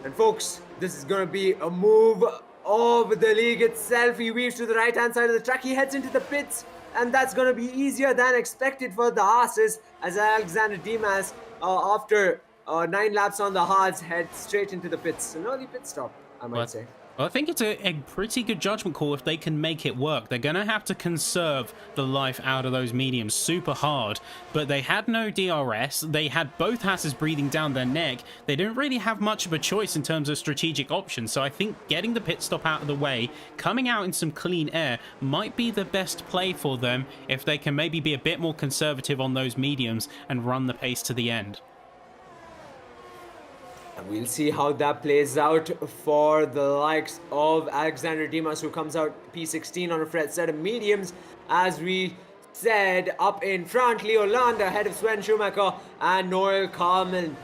And folks, this is going to be a move of the league itself. He weaves to the right hand side of the track, he heads into the pits, and that's going to be easier than expected for the Haas's, as Alexander Dimas, after 9 laps on the hards, heads straight into the pits. An early pit stop, I might say. Well, I think it's a pretty good judgment call if they can make it work. They're going to have to conserve the life out of those mediums super hard, but they had no DRS. They had both Hasses breathing down their neck. They didn't really have much of a choice in terms of strategic options, so I think getting the pit stop out of the way, coming out in some clean air, might be the best play for them if they can maybe be a bit more conservative on those mediums and run the pace to the end. And we'll see how that plays out for the likes of Alexander Dimas, who comes out P16 on a fresh set of mediums. As we said, up in front, Leo Land ahead of Sven Schumacher and Noel Carmen.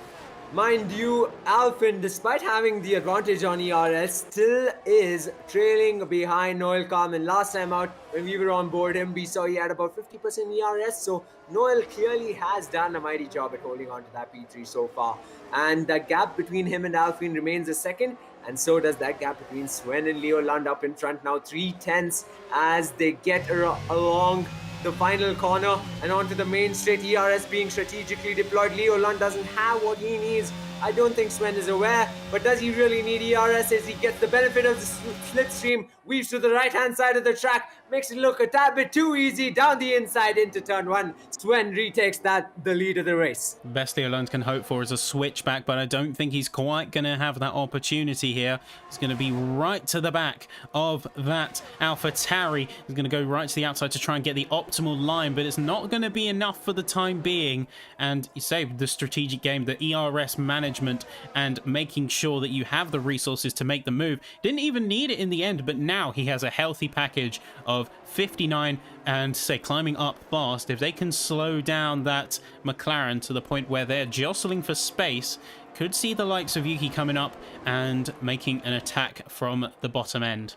Mind you, Alpin, despite having the advantage on ERS, still is trailing behind Noel Carmen. Last time out, when we were on board him, we saw he had about 50% ERS, so Noel clearly has done a mighty job at holding on to that P3 so far. And that gap between him and Alpin remains a second, and so does that gap between Sven and Leo Land up in front now, 3/10 as they get along the final corner and onto the main straight. ERS being strategically deployed. Leo Lund doesn't have what he needs. I don't think Sven is aware, but does he really need ERS as he gets the benefit of the slipstream, weaves to the right hand side of the track, makes it look a tad bit too easy down the inside into turn 1. Sven retakes the lead of the race. Best Leo Lund can hope for is a switchback, but I don't think he's quite going to have that opportunity here. He's going to be right to the back of that AlphaTauri. He's going to go right to the outside to try and get the optimal line, but it's not going to be enough for the time being. And you say the strategic game, the ERS management and making sure that you have the resources to make the move. Didn't even need it in the end, but now he has a healthy package of 59 and say climbing up fast. If they can slow down that McLaren to the point where they're jostling for space, could see the likes of Yuki coming up and making an attack from the bottom end.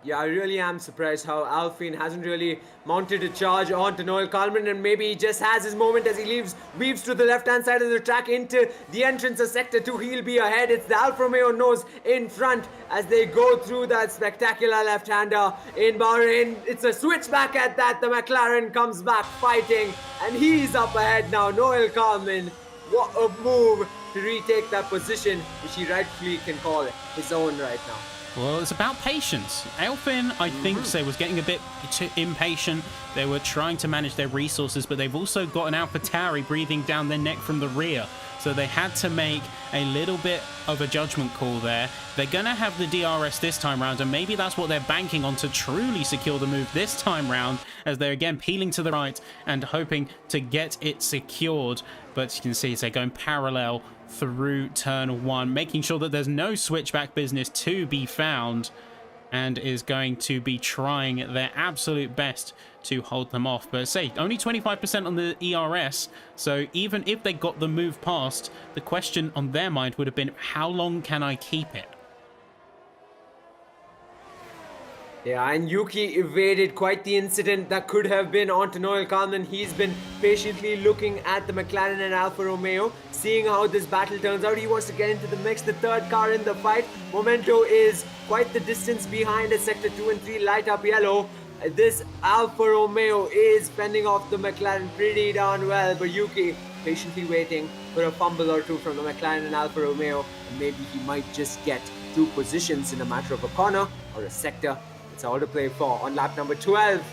Yeah, I really am surprised how Alpine hasn't really mounted a charge onto Noel Kalman, and maybe he just has his moment as he weaves to the left-hand side of the track into the entrance of Sector 2. He'll be ahead. It's the Alfa Romeo nose in front as they go through that spectacular left-hander in Bahrain. It's a switchback at that. The McLaren comes back fighting, and he's up ahead now. Noel Kalman, what a move to retake that position, which he rightfully can call his own right now. Well, it's about patience. Alpin, I think, was getting a bit too impatient. They were trying to manage their resources, but they've also got an AlphaTauri breathing down their neck from the rear. So they had to make a little bit of a judgment call there. They're going to have the DRS this time round, and maybe that's what they're banking on to truly secure the move this time round, as they're again peeling to the right and hoping to get it secured. But you can see they're going parallel through turn 1, making sure that there's no switchback business to be found, and is going to be trying their absolute best to hold them off. But say only 25% on the ERS, so even if they got the move past, the question on their mind would have been, how long can I keep it? Yeah, and Yuki evaded quite the incident that could have been onto Noel Kalman. He's been patiently looking at the McLaren and Alfa Romeo, seeing how this battle turns out. He wants to get into the mix, the third car in the fight. Momento is quite the distance behind as Sector 2 and 3 light up yellow. This Alfa Romeo is fending off the McLaren pretty darn well, but Yuki patiently waiting for a fumble or two from the McLaren and Alfa Romeo, and maybe he might just get 2 positions in a matter of a corner or a sector. It's all to play for on lap number 12.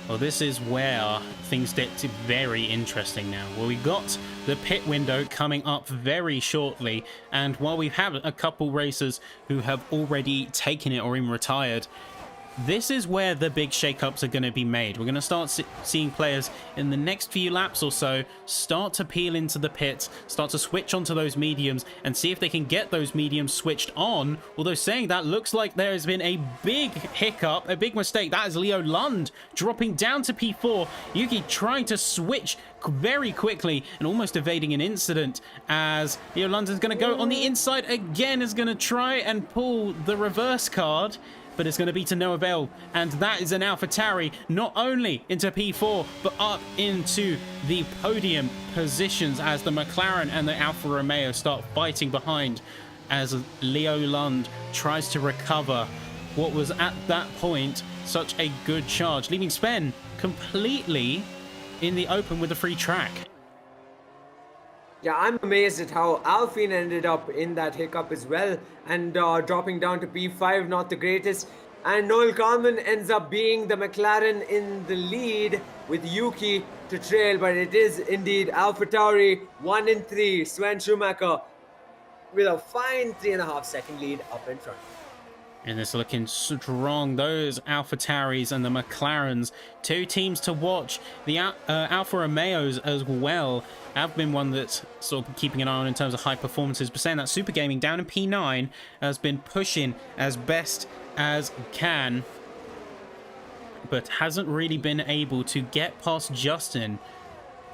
Well, this is where things get to very interesting now. Well, we got the pit window coming up very shortly, and while we have a couple racers who have already taken it or even retired, this is where the big shakeups are going to be made. We're going to start seeing players in the next few laps or so start to peel into the pits, start to switch onto those mediums and see if they can get those mediums switched on. Although saying that, looks like there has been a big hiccup, a big mistake. That is Leo Lund dropping down to P4. Yuki trying to switch very quickly and almost evading an incident as Leo Lund is going to go on the inside again, is going to try and pull the reverse card, but it's going to be to no avail. And that is an AlphaTauri not only into P4, but up into the podium positions as the McLaren and the Alfa Romeo start fighting behind as Leo Lund tries to recover what was at that point such a good charge, leaving Sven completely in the open with a free track. Yeah, I'm amazed at how Alpine ended up in that hiccup as well and dropping down to P5, not the greatest. And Noel Kalman ends up being the McLaren in the lead with Yuki to trail, but it is indeed AlphaTauri 1 and 3, Sven Schumacher with a fine 3.5 second lead up in front. And it's looking strong. Those AlphaTauris and the McLarens, 2 teams to watch. The Alfa Romeos as well have been one that's sort of keeping an eye on in terms of high performances. But saying that, Super Gaming down in P9 has been pushing as best as can, but hasn't really been able to get past Justin.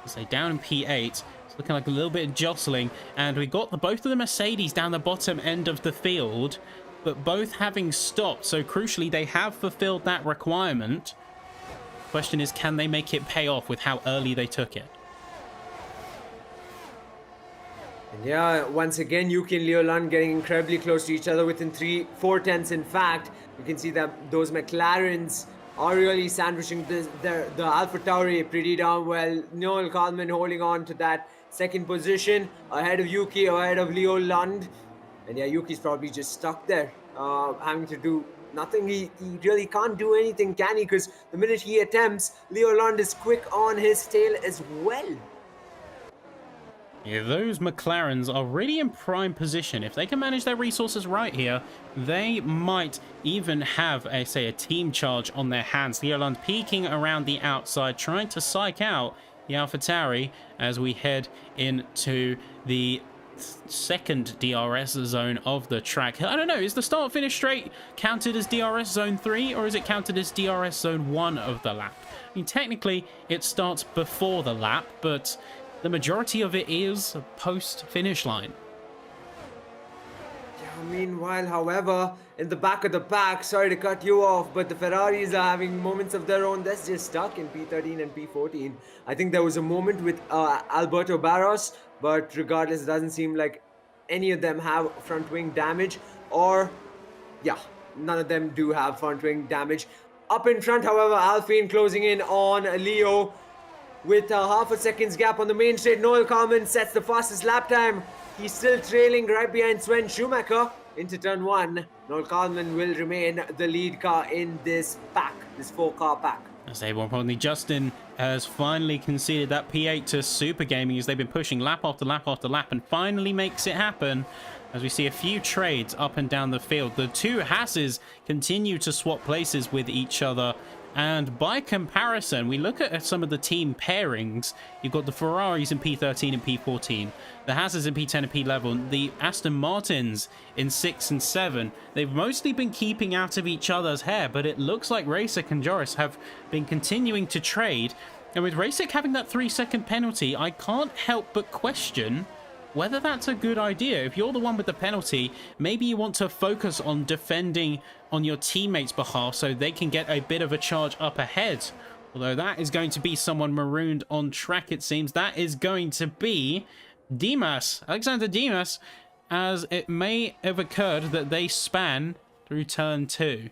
Say down in P8. It's looking like a little bit of jostling. And we got both of the Mercedes down the bottom end of the field, but both having stopped. So crucially, they have fulfilled that requirement. Question is, can they make it pay off with how early they took it? And yeah, once again, Yuki and Leo Lund getting incredibly close to each other within 3-4 tenths. In fact, you can see that those McLarens are really sandwiching the AlphaTauri pretty darn well. Noel Kalman holding on to that second position ahead of Yuki, ahead of Leo Lund. And yeah, Yuki's probably just stuck there, having to do nothing. He really can't do anything, can he? Because the minute he attempts, Leo Lund is quick on his tail as well. Yeah, those McLarens are really in prime position. If they can manage their resources right here, they might even have, a team charge on their hands. Leo Lund peeking around the outside, trying to psych out the AlphaTauri as we head into the second DRS zone of the track. I don't know, is the start-finish straight counted as DRS zone 3, or is it counted as DRS zone 1 of the lap? I mean, technically, it starts before the lap, but the majority of it is post-finish line. Yeah, meanwhile, however, in the back of the pack, sorry to cut you off, but the Ferraris are having moments of their own. That's just stuck in P13 and P14. I think there was a moment with Alberto Barros, but regardless, it doesn't seem like any of them have front wing damage, or yeah, none of them do have front wing damage. Up in front, however, Alpine closing in on Leo with a half a second's gap on the main straight. Noel Kalman sets the fastest lap time. He's still trailing right behind Sven Schumacher into turn 1. Noel Kalman will remain the lead car in this pack, this 4-car pack. I say more importantly, Justin has finally conceded that P8 to Super Gaming as they've been pushing lap after lap after lap, and finally makes it happen as we see a few trades up and down the field. The 2 Hasses continue to swap places with each other. And by comparison, we look at some of the team pairings. You've got the Ferraris in P13 and P14, the Hasses in P10 and P11, the Aston Martins in 6 and 7. They've mostly been keeping out of each other's hair, but it looks like Racek and Joris have been continuing to trade. And with Racek having that 3-second penalty, I can't help but question whether that's a good idea. If you're the one with the penalty, maybe you want to focus on defending on your teammates' behalf so they can get a bit of a charge up ahead. Although that is going to be someone marooned on track, it seems. That is going to be Dimas, Alexander Dimas, as it may have occurred that they span through turn 2.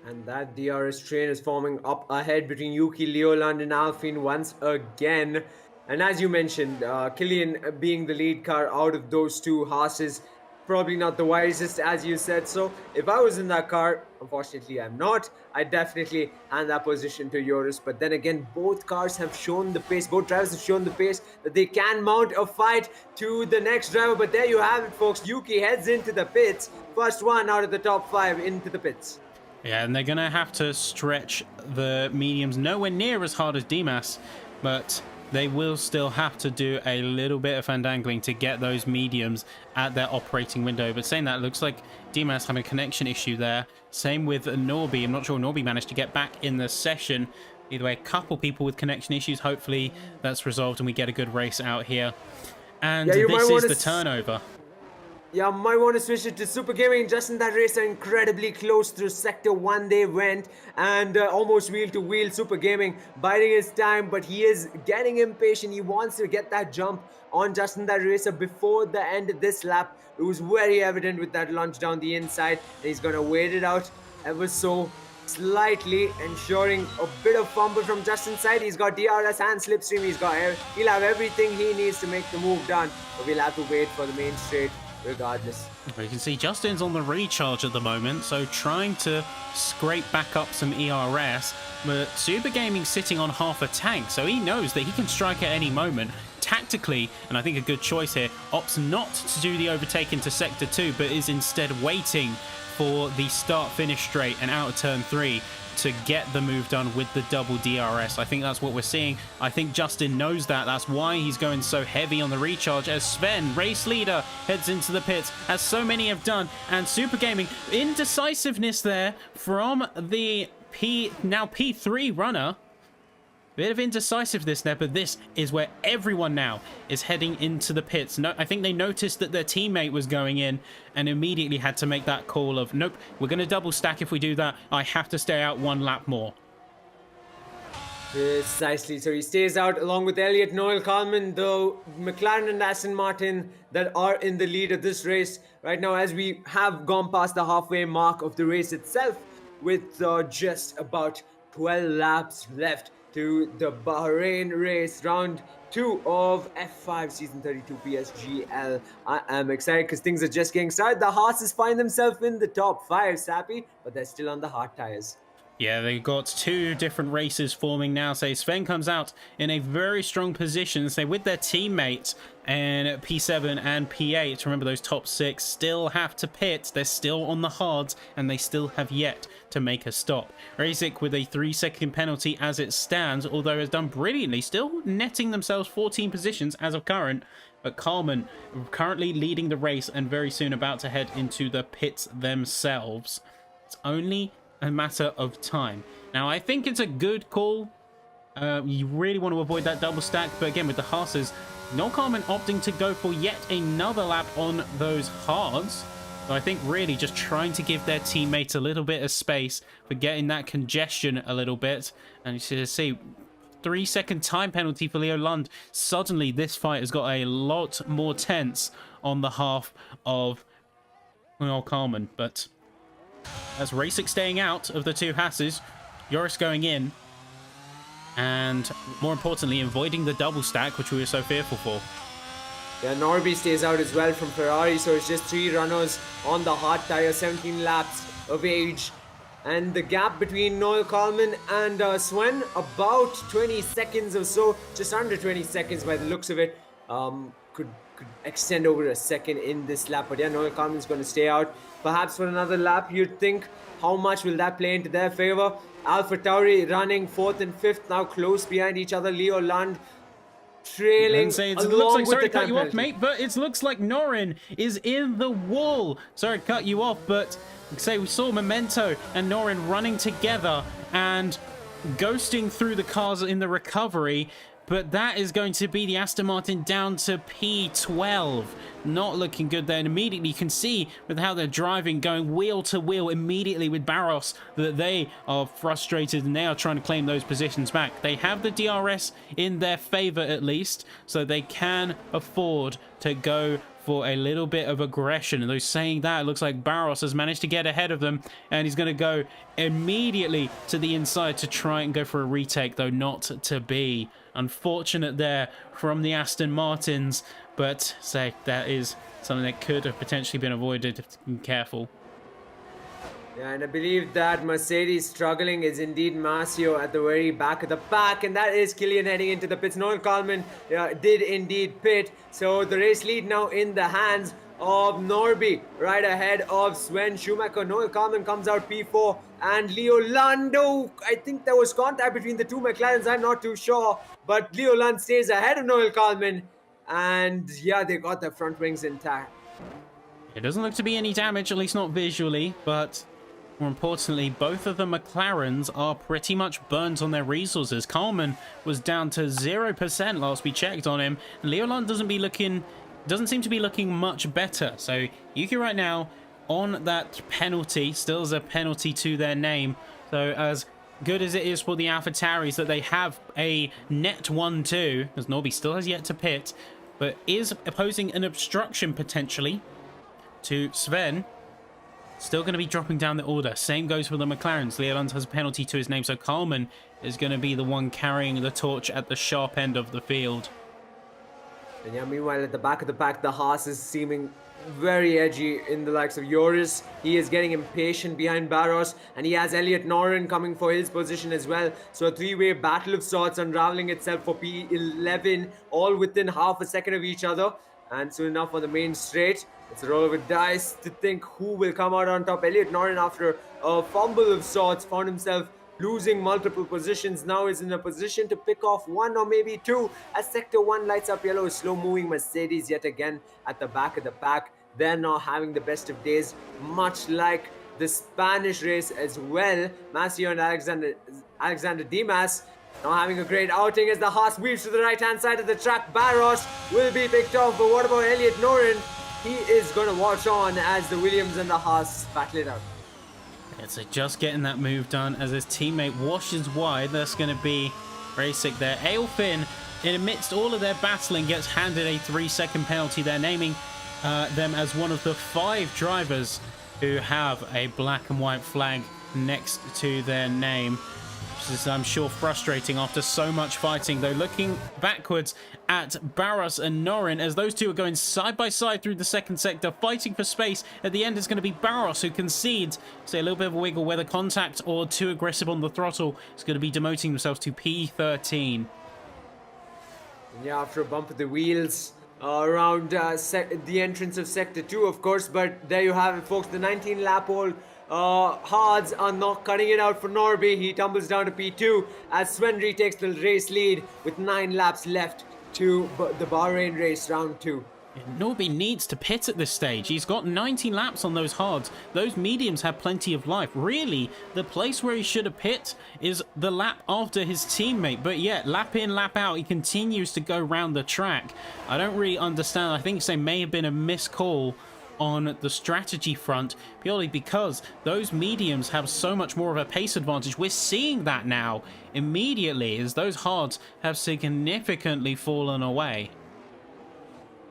And that DRS train is forming up ahead between Yuki, Leoland, and Alpine once again. And as you mentioned, Killian being the lead car out of those two horses, probably not the wisest, as you said. So if I was in that car, unfortunately I'm not, I'd definitely hand that position to Joris. But then again, both cars have shown the pace, both drivers have shown the pace that they can mount a fight to the next driver. But there you have it, folks. Yuki heads into the pits, first one out of the top 5 into the pits. Yeah, and they're going to have to stretch the mediums nowhere near as hard as Dimas, but they will still have to do a little bit of fandangling to get those mediums at their operating window. But saying that, it looks like Dimas having a connection issue there. Same with Norby. I'm not sure Norby managed to get back in the session. Either way, a couple people with connection issues. Hopefully that's resolved and we get a good race out here. And this is the turnover. Yeah, might want to switch it to Super Gaming. Just in that race are incredibly close through Sector 1 they went, and almost wheel to wheel. Super Gaming biding his time, but he is getting impatient. He wants to get that jump on Justin that racer before the end of this lap. It was very evident with that launch down the inside, and he's going to wait it out ever so slightly, ensuring a bit of fumble from Justin's side. He's got DRS and slipstream. He'll have everything he needs to make the move done, but we'll have to wait for the main straight regardless. You can see Justin's on the recharge at the moment, so trying to scrape back up some ERS, but Super Gaming's sitting on half a tank, so he knows that he can strike at any moment. Tactically, and I think a good choice here, opts not to do the overtake into Sector 2, but is instead waiting for the start-finish straight and out of turn 3 to get the move done with the double DRS. I think that's what we're seeing. I think Justin knows that. That's why he's going so heavy on the recharge as Sven, race leader, heads into the pits, as so many have done. And Super Gaming, indecisiveness there from the now P3 runner. Bit of indecisiveness there, but this is where everyone now is heading into the pits. No, I think they noticed that their teammate was going in and immediately had to make that call of, nope, we're going to double stack if we do that. I have to stay out one lap more. Precisely. So he stays out along with Elliott, Noel Coleman, the McLaren and Aston Martin that are in the lead of this race right now, as we have gone past the halfway mark of the race itself, with just about 12 laps left to the Bahrain race, round 2 of F5 season 32 PSGL. I am excited because things are just getting started. The horses find themselves in the top 5, Sappy, but they're still on the hard tires. Yeah, they've got 2 different races forming now. Say Sven comes out in a very strong position, say with their teammates in P7 and P8. Remember, those top 6 still have to pit. They're still on the hards, and they still have yet to make a stop. Razik with a 3-second penalty as it stands, although has done brilliantly, still netting themselves 14 positions as of current. But Carmen currently leading the race and very soon about to head into the pits themselves. It's only a matter of time. Now, I think it's a good call. You really want to avoid that double stack, but again, with the Haas's, Noel Carmen opting to go for yet another lap on those hards. So I think really just trying to give their teammates a little bit of space for getting that congestion a little bit. And you see 3-second time penalty for Leo Lund. Suddenly, this fight has got a lot more tense on the half of Noel Carmen, but that's Racing staying out of the 2 Hasses, Joris going in, and more importantly, avoiding the double stack, which we were so fearful for. Yeah, Norby stays out as well from Ferrari, so it's just 3 runners on the hard tire, 17 laps of age. And the gap between Noel Coleman and Sven, about 20 seconds or so, just under 20 seconds by the looks of it, could extend over a second in this lap. But yeah, Noel Coleman's going to stay out perhaps for another lap, you'd think. How much will that play into their favor? Alpha Tauri running 4th and 5th, now close behind each other. Leo Land trailing it along looks like, with sorry the to cut time you off, penalty. mate, but it looks like Norin is in the wall. Sorry to cut you off, but say we saw Memento and Norin running together and ghosting through the cars in the recovery. but that is going to be the Aston Martin down to P12. Not looking good there. And immediately you can see with how they're driving, going wheel to wheel immediately with Barros, that they are frustrated and they are trying to claim those positions back. They have the DRS in their favor at least, so they can afford to go for a little bit of aggression. And though saying that, it looks like Barros has managed to get ahead of them, and he's going to go immediately to the inside to try and go for a retake, though not to be. Unfortunate there from the Aston Martins, but say that is something that could have potentially been avoided if been careful. Yeah, and I believe that Mercedes struggling is indeed Marcio at the very back of the pack, and that is Killian heading into the pits. Noel Coleman did indeed pit, so the race lead now in the hands of Norby, right ahead of Sven Schumacher. Noel Coleman comes out P4, and Leo Lando, I think there was contact between the two McLarens, I'm not too sure, but Leo Lando stays ahead of Noel Coleman, and yeah, they got their front wings intact. It doesn't look to be any damage, at least not visually, but more importantly, both of the McLarens are pretty much burnt on their resources. Coleman was down to 0% last we checked on him, and Leoland doesn't seem to be looking much better. So Yuki right now on that penalty, still is a penalty to their name. So as good as it is for the AlphaTauris that they have a net 1-2, as Norby still has yet to pit, but is opposing an obstruction potentially to Sven. Still going to be dropping down the order. Same goes for the McLarens. Leoland has a penalty to his name, so Coleman is going to be the one carrying the torch at the sharp end of the field. And yeah, meanwhile at the back of the pack, the Haas is seeming very edgy in the likes of Joris. He is getting impatient behind Barros, and he has Elliot Noren coming for his position as well. So a three-way battle of sorts unraveling itself for P11, all within half a second of each other. And soon enough on the main straight, it's a roll of a dice to think who will come out on top. Elliot Noren, after a fumble of sorts, found himself losing multiple positions. Now is in a position to pick off one or maybe two as Sector 1 lights up yellow. Slow moving Mercedes yet again at the back of the pack. They're now having the best of days, much like the Spanish race as well. Masio and Alexander Dimas now having a great outing as the Haas weaves to the right hand side of the track. Barros will be picked off, but what about Elliot Noren? He is going to watch on as the Williams and the Haas battle it out. So just getting that move done as his teammate washes wide. That's going to be very sick there. Ailfin, in amidst all of their battling, gets handed a 3-second penalty. They're naming them as one of the 5 drivers who have a black and white flag next to their name, which is, I'm sure, frustrating after so much fighting. Though looking backwards at Barros and Noren as those two are going side by side through the second sector, fighting for space. At the end, it's going to be Barros who concedes, say, a little bit of a wiggle, whether contact or too aggressive on the throttle. Is going to be demoting themselves to P13. Yeah, after a bump of the wheels around the entrance of Sector 2, of course. But there you have it, folks. The 19-lap-old Hards are not cutting it out for Norby. He tumbles down to P2 as Sven retakes the race lead with 9 laps left to the Bahrain race round 2. Norby needs to pit at this stage. He's got 90 laps on those hards. Those mediums have plenty of life. Really, the place where he should have pit is the lap after his teammate. But yet, lap in, lap out, he continues to go round the track. I don't really understand. I think there may have been a missed call on the strategy front, purely because those mediums have so much more of a pace advantage. We're seeing that now immediately as those hards have significantly fallen away.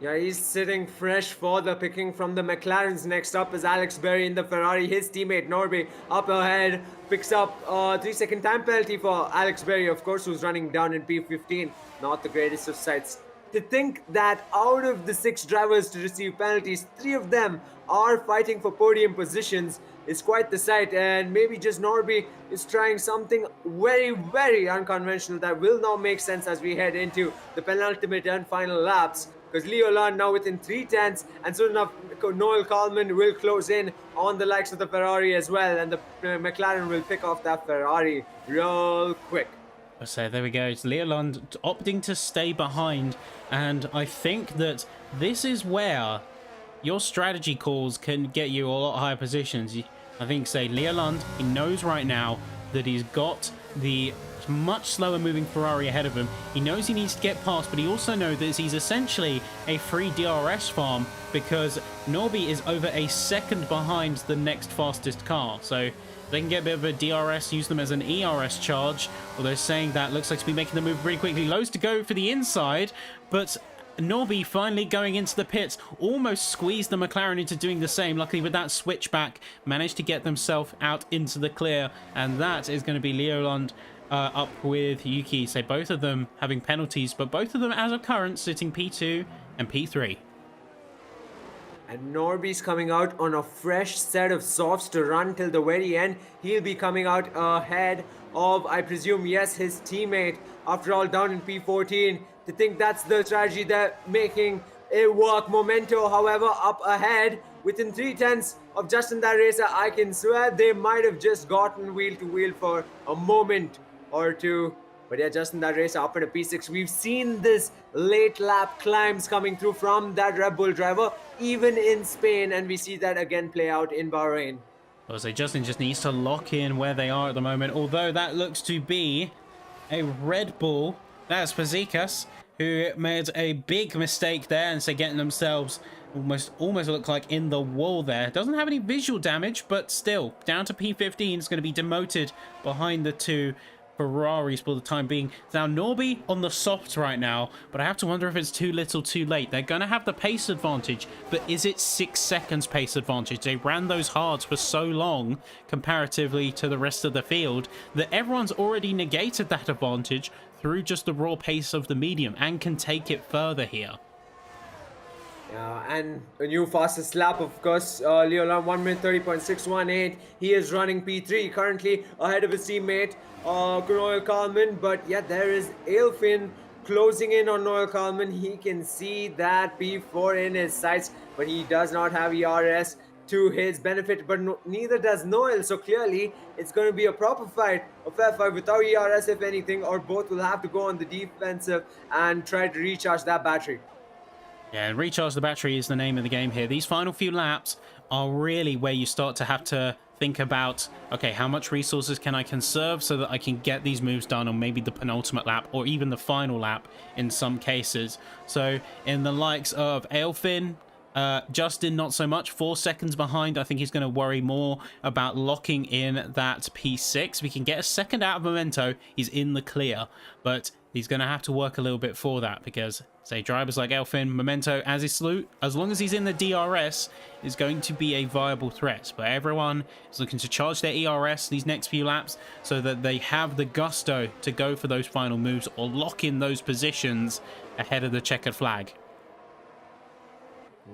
Yeah, he's sitting fresh for the picking from the McLarens. Next up is Alex Berry in the Ferrari. His teammate Norby up ahead picks up a 3-second time penalty for Alex Berry, of course, who's running down in P15. Not the greatest of sights. To think that out of the 6 drivers to receive penalties, 3 of them are fighting for podium positions is quite the sight. And maybe just Norby is trying something very, very unconventional that will now make sense as we head into the penultimate and final laps. Because Leo Land now within 3/10, and soon enough Noel Coleman will close in on the likes of the Ferrari as well, and the McLaren will pick off that Ferrari real quick. So there we go. It's Leoland opting to stay behind, and I think that this is where your strategy calls can get you a lot higher positions. I think, say, Leoland, he knows right now that he's got the much slower moving Ferrari ahead of him. He knows he needs to get past, but he also knows that he's essentially a free DRS farm because Norby is over a second behind the next fastest car. So they can get a bit of a DRS, use them as an ERS charge. Although saying that, looks like to be making the move pretty quickly. Lows to go for the inside, but Norby finally going into the pits, almost squeezed the McLaren into doing the same. Luckily with that switchback, managed to get themselves out into the clear, and that is going to be Leoland up with Yuki. So both of them having penalties, but both of them as of current sitting P2 and P3. And Norby's coming out on a fresh set of softs to run till the very end. He'll be coming out ahead of, I presume, yes, his teammate. After all, down in P14. To think that's the strategy they're making it work. Memento, however, up ahead within 3/10 of Justin that racer. I can swear they might have just gotten wheel to wheel for a moment or two. But yeah, Justin that racer up in a P6. We've seen this late lap climbs coming through from that Red Bull driver, even in Spain, and we see that again play out in Bahrain. Well, so Justin just needs to lock in where they are at the moment, although that looks to be a Red Bull. That's Fazekas, who made a big mistake there, and so getting themselves almost look like in the wall there. Doesn't have any visual damage, but still, down to P15 is going to be demoted behind the two Ferraris for the time being. Now Norby on the softs right now, but I have to wonder if it's too little too late. They're going to have the pace advantage, but is it 6 seconds pace advantage? They ran those hards for so long comparatively to the rest of the field that everyone's already negated that advantage through just the raw pace of the medium and can take it further here. And a new fastest lap, of course, Leoland 1 minute 30.618. He is running P3 currently ahead of his teammate Noel Kalman, but yet there is Ailfin closing in on Noel Kalman. He can see that P4 in his sights, but he does not have ERS to his benefit, but neither does Noel. So clearly it's going to be a proper fight, a fair fight without ERS if anything, or both will have to go on the defensive and try to recharge that battery. Yeah, and recharge the battery is the name of the game here. These final few laps are really where you start to have to think about, okay, how much resources can I conserve so that I can get these moves done on maybe the penultimate lap or even the final lap in some cases. So in the likes of Ailfin, Justin, not so much. 4 seconds behind. I think he's going to worry more about locking in that P6. We can get a second out of Memento. He's in the clear, but he's going to have to work a little bit for that because, say, drivers like Ailfin, Memento, as long as he's in the DRS, is going to be a viable threat. But everyone is looking to charge their ERS these next few laps so that they have the gusto to go for those final moves or lock in those positions ahead of the checkered flag.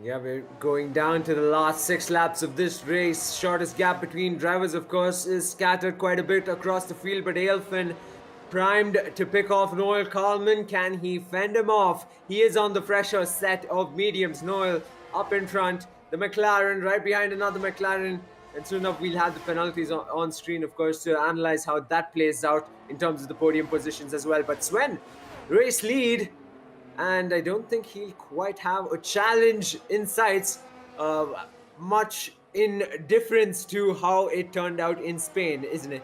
Yeah, we're going down to the last 6 laps of this race. Shortest gap between drivers, of course, is scattered quite a bit across the field, but Ailfin primed to pick off Noel Kalman. Can he fend him off? He is on the fresher set of mediums. Noel up in front, the McLaren right behind another McLaren, and soon enough we'll have the penalties on screen, of course, to analyze how that plays out in terms of the podium positions as well. But Sven, race lead, and I don't think he'll quite have a challenge in sights, much in difference to how it turned out in Spain, isn't it?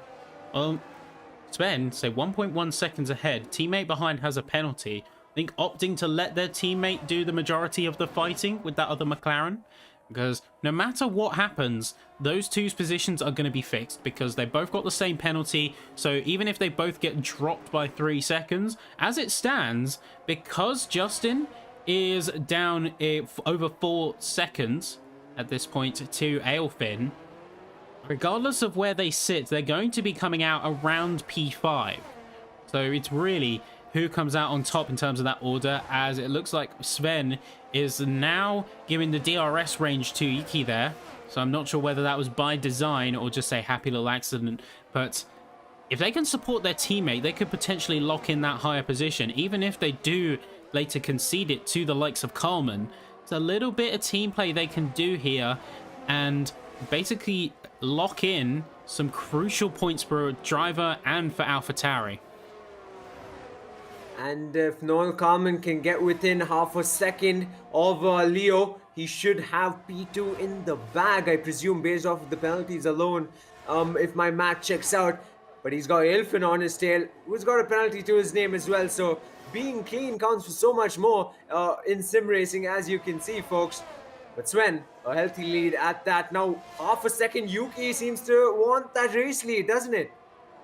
Sven, so 1.1 seconds ahead. Teammate behind has a penalty. I think opting to let their teammate do the majority of the fighting with that other McLaren, because no matter what happens, those two's positions are going to be fixed because they both got the same penalty. So even if they both get dropped by 3 seconds, as it stands, because Justin is down over 4 seconds at this point to Ailfin, regardless of where they sit, they're going to be coming out around P5. So it's really who comes out on top in terms of that order, as it looks like Sven is now giving the DRS range to Yuki there. So I'm not sure whether that was by design or just a happy little accident. But if they can support their teammate, they could potentially lock in that higher position. Even if they do later concede it to the likes of Kalman, it's a little bit of team play they can do here and basically lock in some crucial points for a driver and for AlphaTauri. And if Noel Kalman can get within half a second of Leo, he should have P2 in the bag, I presume, based off of the penalties alone. If my math checks out, but he's got Ilfin on his tail, who's got a penalty to his name as well. So being clean counts for so much more in sim racing, as you can see, folks. But Sven, a healthy lead at that. Now, half a second, Yuki seems to want that race lead, doesn't it?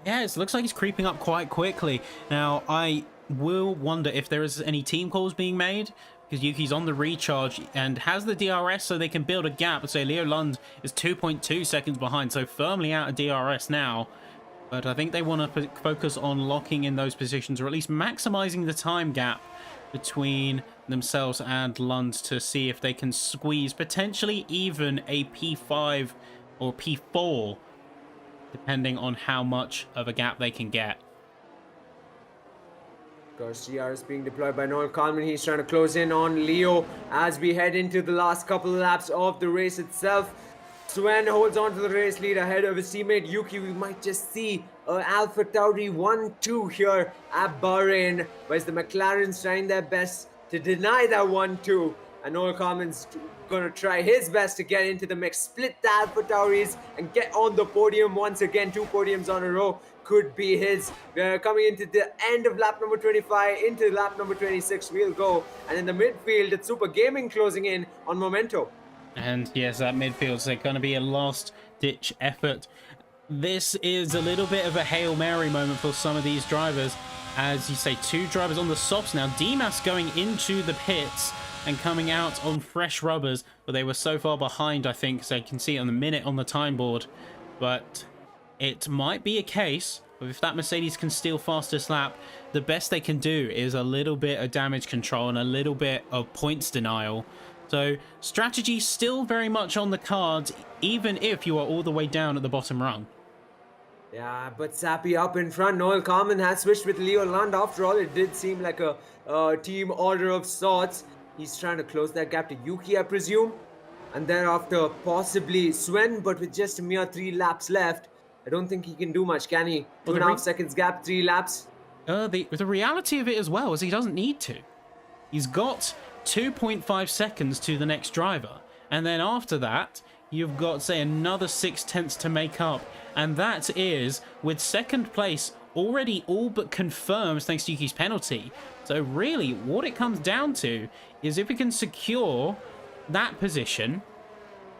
Yeah, it looks like he's creeping up quite quickly. Now, I will wonder if there is any team calls being made, because Yuki's on the recharge and has the DRS so they can build a gap. So Leo Lund is 2.2 seconds behind, so firmly out of DRS now. But I think they want to focus on locking in those positions, or at least maximizing the time gap between themselves and Lund to see if they can squeeze potentially even a P5 or P4, depending on how much of a gap they can get. Of course, GR is being deployed by Noel Coleman. He's trying to close in on Leo as we head into the last couple of laps of the race itself. Sven holds on to the race lead ahead of his teammate Yuki. We might just see Alpha Tauri 1-2 here at Bahrain, whereas the McLarens trying their best to deny that 1-2. And Noel Coleman's going to try his best to get into the mix, split the Alpha Tauris and get on the podium once again. 2 podiums on a row could be his. Coming into the end of lap number 25, into lap number 26 we'll go. And in the midfield, it's Super Gaming closing in on Memento. And yes, that midfield is going to be a last-ditch effort. This is a little bit of a Hail Mary moment for some of these drivers. As you say, 2 drivers on the softs now. Dimas going into the pits and coming out on fresh rubbers, but they were so far behind, I think, so you can see it on the minute on the time board. But it might be a case of if that Mercedes can steal fastest lap, the best they can do is a little bit of damage control and a little bit of points denial. So strategy still very much on the cards, even if you are all the way down at the bottom rung. Yeah, but Sappy up in front. Noel Coleman has switched with Leo Lund. After all, it did seem like a team order of sorts. He's trying to close that gap to Yuki, I presume. And thereafter, possibly Sven, but with just a mere 3 laps left, I don't think he can do much, can he? 2.5 seconds gap, 3 laps. The reality of it as well is he doesn't need to. He's got 2.5 seconds to the next driver. And then after that, you've got, say, another 6/10 to make up. And that is with second place already all but confirmed thanks to Yuki's penalty. So really, what it comes down to is if we can secure that position,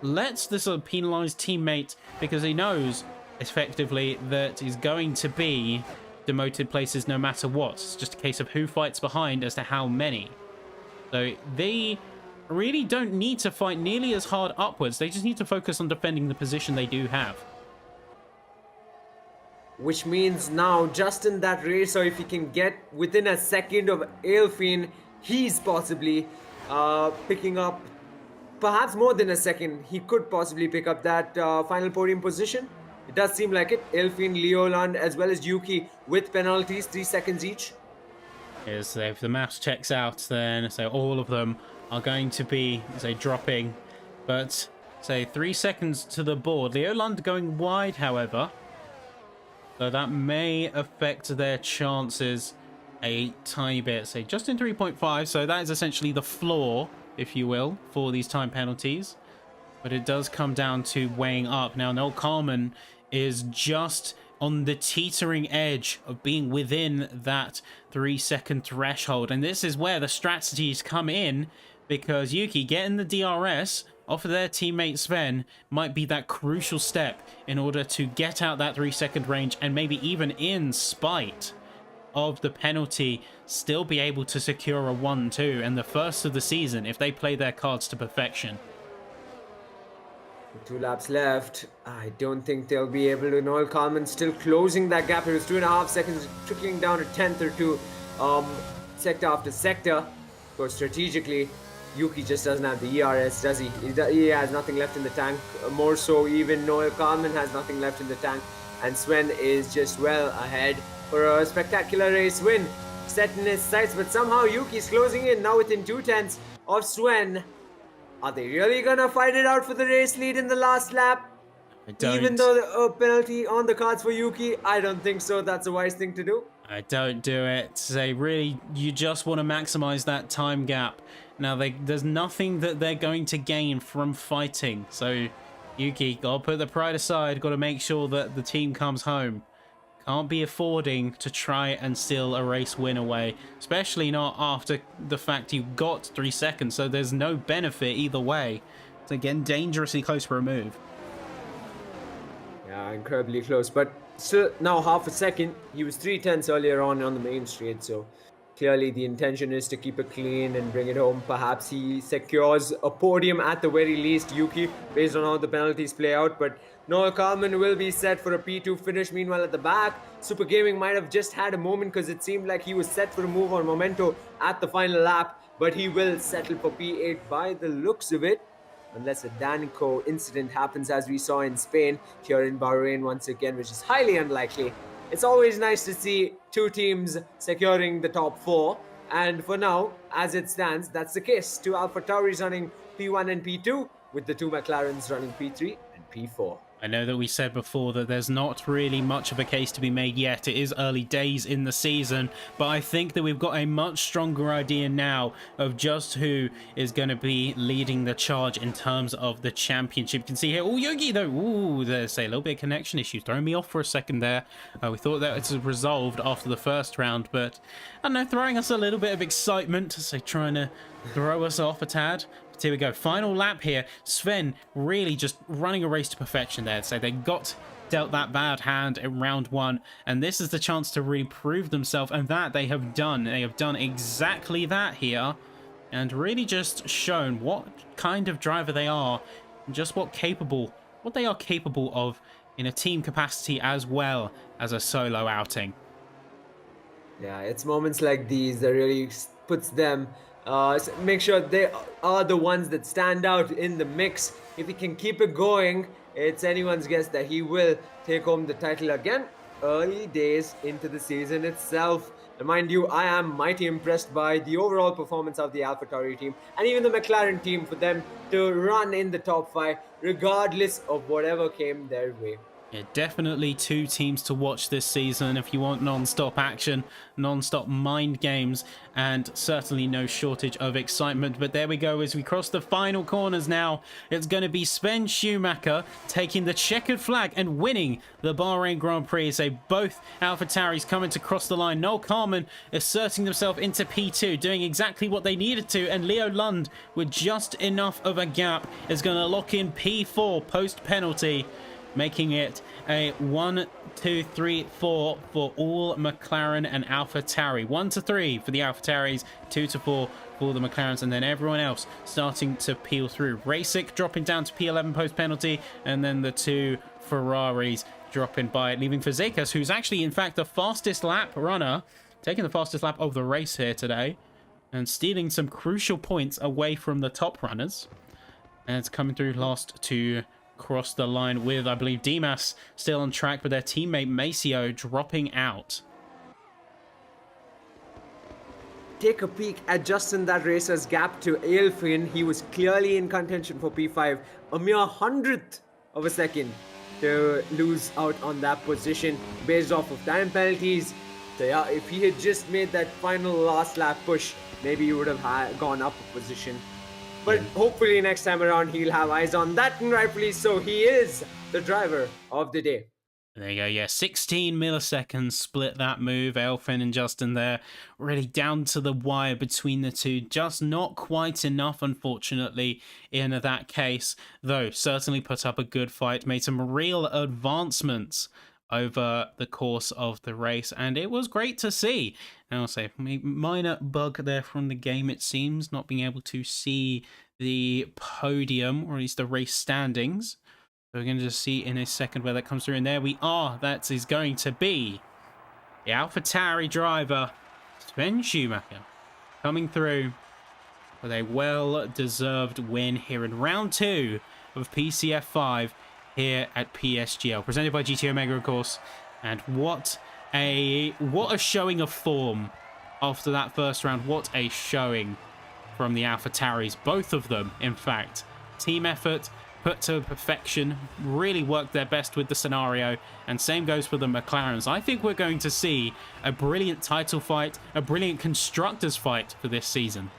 lets the sort of penalised teammate, because he knows effectively that he's going to be demoted places no matter what. It's just a case of who fights behind as to how many. So they really don't need to fight nearly as hard upwards. They just need to focus on defending the position they do have. Which means now, just in that race, or if he can get within a second of Elfin, he's possibly picking up, perhaps more than a second, he could possibly pick up that final podium position. It does seem like it. Elfin, Leoland, as well as Yuki with penalties, 3 seconds each. Yes, if the maths checks out, then so all of them are going to be, say, dropping. But, say, 3 seconds to the board. Leoland going wide, however. So that may affect their chances a tiny bit. Say, just in 3.5. So that is essentially the floor, if you will, for these time penalties. But it does come down to weighing up. Now, Noel Coleman is just on the teetering edge of being within that 3-second threshold. And this is where the strategies come in, because Yuki getting the DRS off of their teammate Sven might be that crucial step in order to get out that 3-second range, and maybe even in spite of the penalty still be able to secure a 1-2 and the first of the season if they play their cards to perfection. 2 laps left. I don't think they'll be able to. Noel Coleman still closing that gap. It was 2.5 seconds, trickling down a tenth or two, sector after sector. Of course, strategically, Yuki just doesn't have the ERS, does he? He has nothing left in the tank. More so, even Noel Coleman has nothing left in the tank. And Sven is just well ahead for a spectacular race win. Set in his sights, but somehow Yuki's closing in now within 2/10 of Sven. Are they really gonna fight it out for the race lead in the last lap? Even though the penalty on the cards for Yuki, I don't think so. That's a wise thing to do. I don't do it. Say, really, you just want to maximize that time gap. Now, there's nothing that they're going to gain from fighting. So, Yuki, gotta put the pride aside. Gotta make sure that the team comes home. Can't be affording to try and steal a race win away, especially not after the fact you got 3 seconds, so there's no benefit either way. It's again dangerously close for a move. Yeah, incredibly close, but still now half a second. He was 3 tenths earlier on the main straight, so clearly the intention is to keep it clean and bring it home. Perhaps he secures a podium at the very least, Yuki, based on how the penalties play out. But Noel Kalman will be set for a P2 finish. Meanwhile, at the back, Super Gaming might have just had a moment because it seemed like he was set for a move on Memento at the final lap, but he will settle for P8 by the looks of it. Unless a Danico incident happens as we saw in Spain, here in Bahrain once again, which is highly unlikely. It's always nice to see two teams securing the top 4, and for now, as it stands, that's the case. Two AlphaTauris running P1 and P2, with the two McLarens running P3 and P4. I know that we said before that there's not really much of a case to be made yet. It is early days in the season, but I think that we've got a much stronger idea now of just who is going to be leading the charge in terms of the championship. You can see here, oh, Yogi though, ooh, there's a little bit of connection issue, throwing me off for a second there. We thought that it was resolved after the first round, but I don't know, throwing us a little bit of excitement, so trying to throw us off a tad. But here we go, final lap here. Sven really just running a race to perfection there. So they got dealt that bad hand in round 1, and this is the chance to really prove themselves, and that they have done. They have done exactly that here, and really just shown what kind of driver they are, and just what they are capable of in a team capacity as well as a solo outing. Yeah, it's moments like these that really puts them, make sure they are the ones that stand out in the mix. If he can keep it going, it's anyone's guess that he will take home the title again. Early days into the season itself. And mind you, I am mighty impressed by the overall performance of the AlphaTauri team and even the McLaren team, for them to run in the top 5 regardless of whatever came their way. Yeah, definitely two teams to watch this season if you want non-stop action, non-stop mind games, and certainly no shortage of excitement. But there we go, as we cross the final corners now, it's going to be Sven Schumacher taking the checkered flag and winning the Bahrain Grand Prix. So both AlphaTauris coming to cross the line. Noel Kalman asserting themselves into P2, doing exactly what they needed to, and Leo Lund, with just enough of a gap, is going to lock in P4 post-penalty, making it a 1, 2, 3, 4 for all McLaren and AlphaTauri. 1 to 3 for the AlphaTauris, 2 to 4 for the McLarens, and then everyone else starting to peel through. Racik dropping down to P11 post-penalty, and then the two Ferraris dropping by, leaving Fazekas, who's actually, in fact, the fastest lap runner, taking the fastest lap of the race here today, and stealing some crucial points away from the top runners. And it's coming through last to cross the line with, I believe, Dimas still on track, but their teammate Maceo dropping out. Take a peek at Justin, that racer's gap to Ailfin. He was clearly in contention for P5, a mere 100th of a second to lose out on that position based off of time penalties. So yeah, if he had just made that final last lap push, maybe he would have gone up a position. But hopefully next time around he'll have eyes on that, and rightfully so. He is the driver of the day. There you go, yeah, 16 milliseconds split that move. Elfin and Justin there, really down to the wire between the two. Just not quite enough, unfortunately, in that case. Though, certainly put up a good fight, made some real advancements over the course of the race, and it was great to see. And I'll say, minor bug there from the game, it seems, not being able to see the podium, or at least the race standings. So we're going to just see in a second where that comes through, and there we are. That is going to be the AlphaTauri driver, Sven Schumacher, coming through with a well-deserved win here in round 2 of PCF 5 here at PSGL, presented by GT Omega, of course. And what a showing of form after that first round. What a showing from the AlphaTauris, both of them, in fact. Team effort put to perfection, really worked their best with the scenario, and same goes for the McLarens. I think we're going to see a brilliant title fight, a brilliant constructors fight for this season.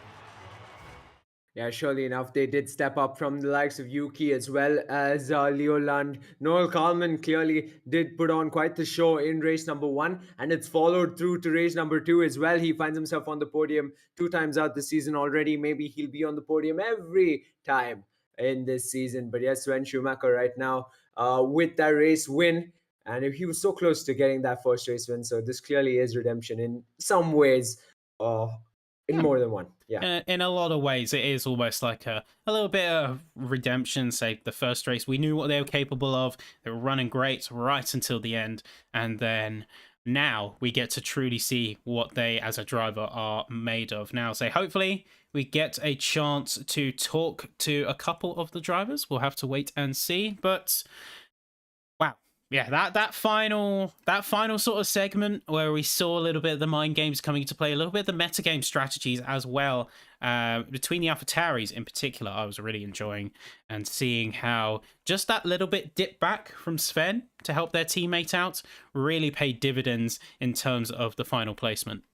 Yeah, surely enough, they did step up from the likes of Yuki as well as Leo Lund. Noel Coleman clearly did put on quite the show in race number 1, and it's followed through to race number 2 as well. He finds himself on the podium 2 times out this season already. Maybe he'll be on the podium every time in this season. But yes, Sven Schumacher right now with that race win. And he was so close to getting that first race win. So this clearly is redemption in some ways. In Yeah. more than one, yeah. In a lot of ways, it is almost like a little bit of redemption. Say the first race, we knew what they were capable of. They were running great right until the end, and then now we get to truly see what they, as a driver, are made of. Now, say hopefully we get a chance to talk to a couple of the drivers. We'll have to wait and see, but wow. Yeah, that final sort of segment where we saw a little bit of the mind games coming into play, a little bit of the metagame strategies as well, between the AlphaTauris in particular, I was really enjoying, and seeing how just that little bit dip back from Sven to help their teammate out really paid dividends in terms of the final placement.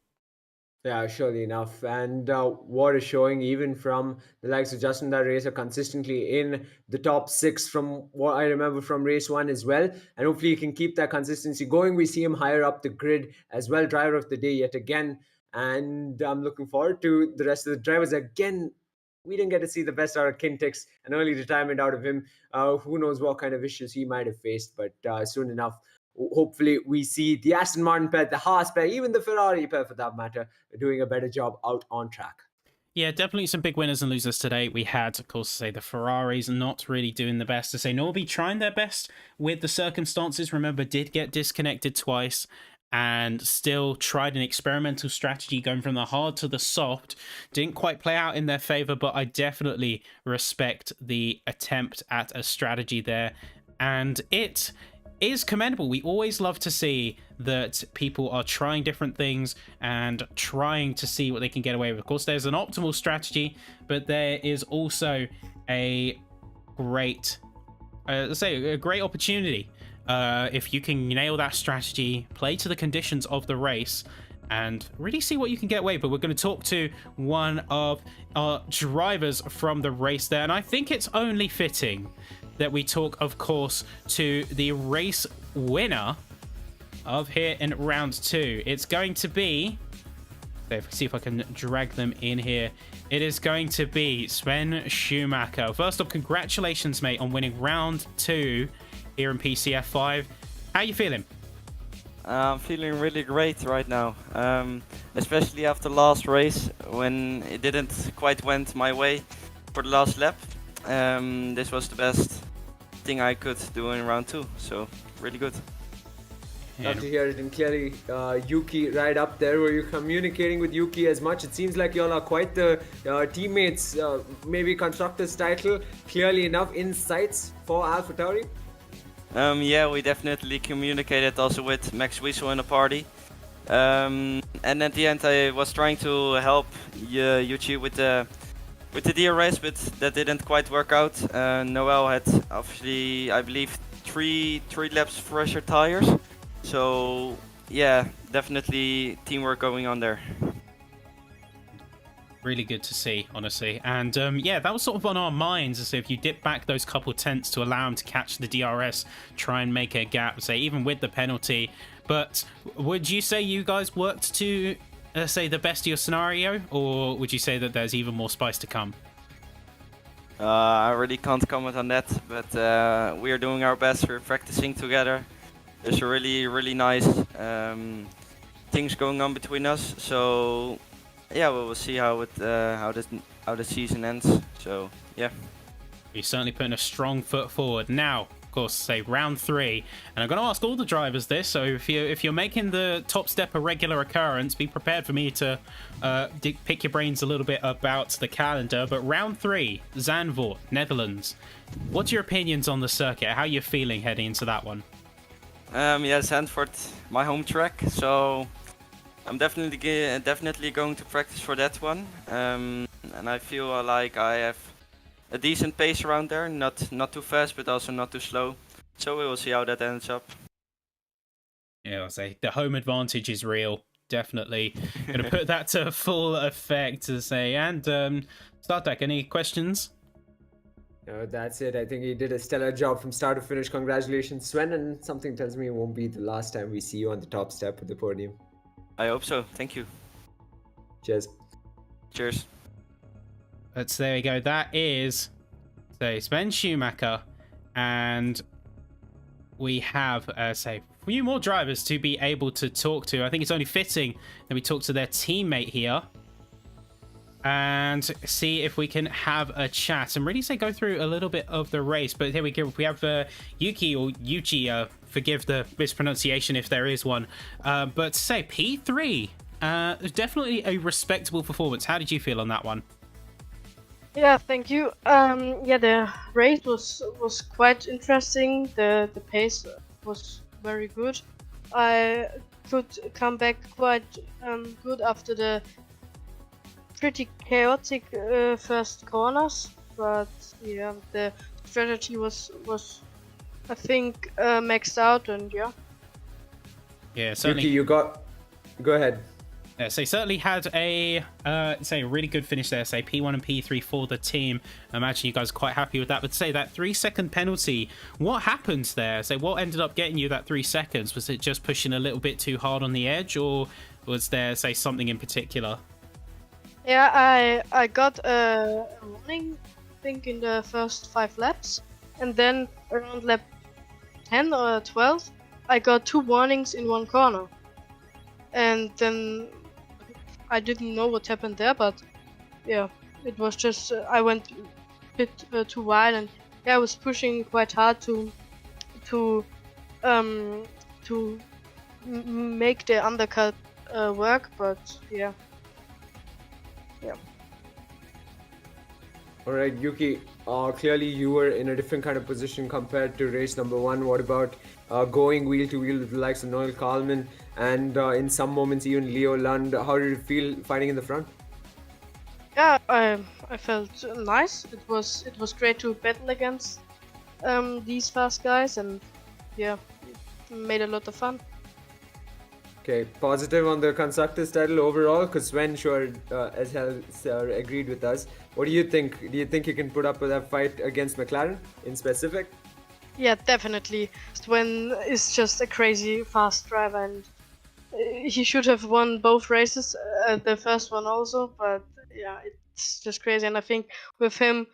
Yeah, surely enough. And what is showing even from the likes of Justin that race are consistently in the top 6 from what I remember from race 1 as well. And hopefully he can keep that consistency going. We see him higher up the grid as well, driver of the day yet again. And I'm looking forward to the rest of the drivers. Again, we didn't get to see the best out of Kintix, an early retirement out of him. Who knows what kind of issues he might have faced, but soon enough, hopefully we see the Aston Martin pair, the Haas pair, even the Ferrari pair for that matter, doing a better job out on track. Yeah, definitely some big winners and losers today. We had, of course, say the Ferraris not really doing the best. To say Norby trying their best with the circumstances. Remember, did get disconnected twice and still tried an experimental strategy going from the hard to the soft. Didn't quite play out in their favor, but I definitely respect the attempt at a strategy there. And it is commendable. We always love to see that people are trying different things and trying to see what they can get away with. Of course, there's an optimal strategy, but there is also a great, let's say, a great opportunity. If you can nail that strategy, play to the conditions of the race, and really see what you can get away. But we're going to talk to one of our drivers from the race there, and I think it's only fitting that we talk, of course, to the race winner of here in round 2. It's going to be, let's see if I can drag them in here. It is going to be Sven Schumacher. First off, congratulations, mate, on winning round 2 here in PCF 5. How are you feeling? I'm feeling really great right now, especially after last race when it didn't quite went my way for the last lap. This was the best thing I could do in round 2, so really good. Love to hear it. And clearly, Yuki right up there. Were you communicating with Yuki as much? It seems like y'all are quite the teammates. Maybe constructors title. Clearly enough, insights for AlphaTauri. Yeah, we definitely communicated also with Max Wiesel in the party. And at the end, I was trying to help Yuchi with the DRS, but that didn't quite work out. Noel had obviously, I believe, three laps fresher tires. So yeah, definitely teamwork going on there. Really good to see, honestly. And yeah, that was sort of on our minds, as if you dip back those couple tenths to allow him to catch the DRS, try and make a gap, say, even with the penalty. But would you say you guys worked to, say, the best of your scenario, or would you say that there's even more spice to come? I really can't comment on that, but we are doing our best. We're practicing together. There's a really nice things going on between us. So yeah, we will see how the season ends. So yeah, You're certainly putting a strong foot forward. Now, of course, say round 3, and I'm going to ask all the drivers this. So if you're making the top step a regular occurrence, be prepared for me to pick your brains a little bit about the calendar. But round 3, Zandvoort, Netherlands. What's your opinions on the circuit? How are you feeling heading into that one? Yeah, Zandvoort, my home track. So I'm definitely going to practice for that one. And I feel like I have a decent pace around there, not too fast, but also not too slow. So we will see how that ends up. Yeah, I'll say the home advantage is real. definitely going to put that to full effect to say. And Startek, any questions? No, that's it. I think he did a stellar job from start to finish. Congratulations, Sven. And something tells me it won't be the last time we see you on the top step of the podium. I hope so. Thank you. Cheers. Cheers. But there we go. That is Sven Schumacher, and we have say a few more drivers to be able to talk to. I think it's only fitting that we talk to their teammate here and see if we can have a chat and really go through a little bit of the race. But here we go. We have Yuki or Yuchi. Forgive the mispronunciation if there is one. But say P3, definitely a respectable performance. How did you feel on that one? Yeah, thank you. Yeah, the race was quite interesting. The pace was very good. I could come back quite good after the pretty chaotic first corners, but yeah, the strategy was I think maxed out, and yeah, certainly. Yuki, go ahead. Yeah, so certainly had a really good finish there. Say P1 and P3 for the team. I imagine you guys are quite happy with that. But say that 3-second penalty, what happened there? So what ended up getting you that 3 seconds? Was it just pushing a little bit too hard on the edge, or was there something in particular? Yeah, I got a warning, I think, in the first 5 laps, and then around lap 10 or 12, I got 2 warnings in one corner, and then I didn't know what happened there, but yeah, it was just I went a bit too wide, and yeah, I was pushing quite hard to make the undercut work, but yeah. All right, Yuki, clearly you were in a different kind of position compared to race number 1. What about going wheel to wheel with the likes of Noel Kalman and in some moments even Leo Lund? How did it feel fighting in the front? Yeah, I felt nice. It was great to battle against these fast guys, and yeah, it made a lot of fun. Okay, positive on the constructors title overall, because Sven sure as hell agreed with us. What do you think? Do you think you can put up with that fight against McLaren in specific? Yeah, definitely. Sven is just a crazy fast driver, and he should have won both races, the first one also, but yeah, it's just crazy, and I think with him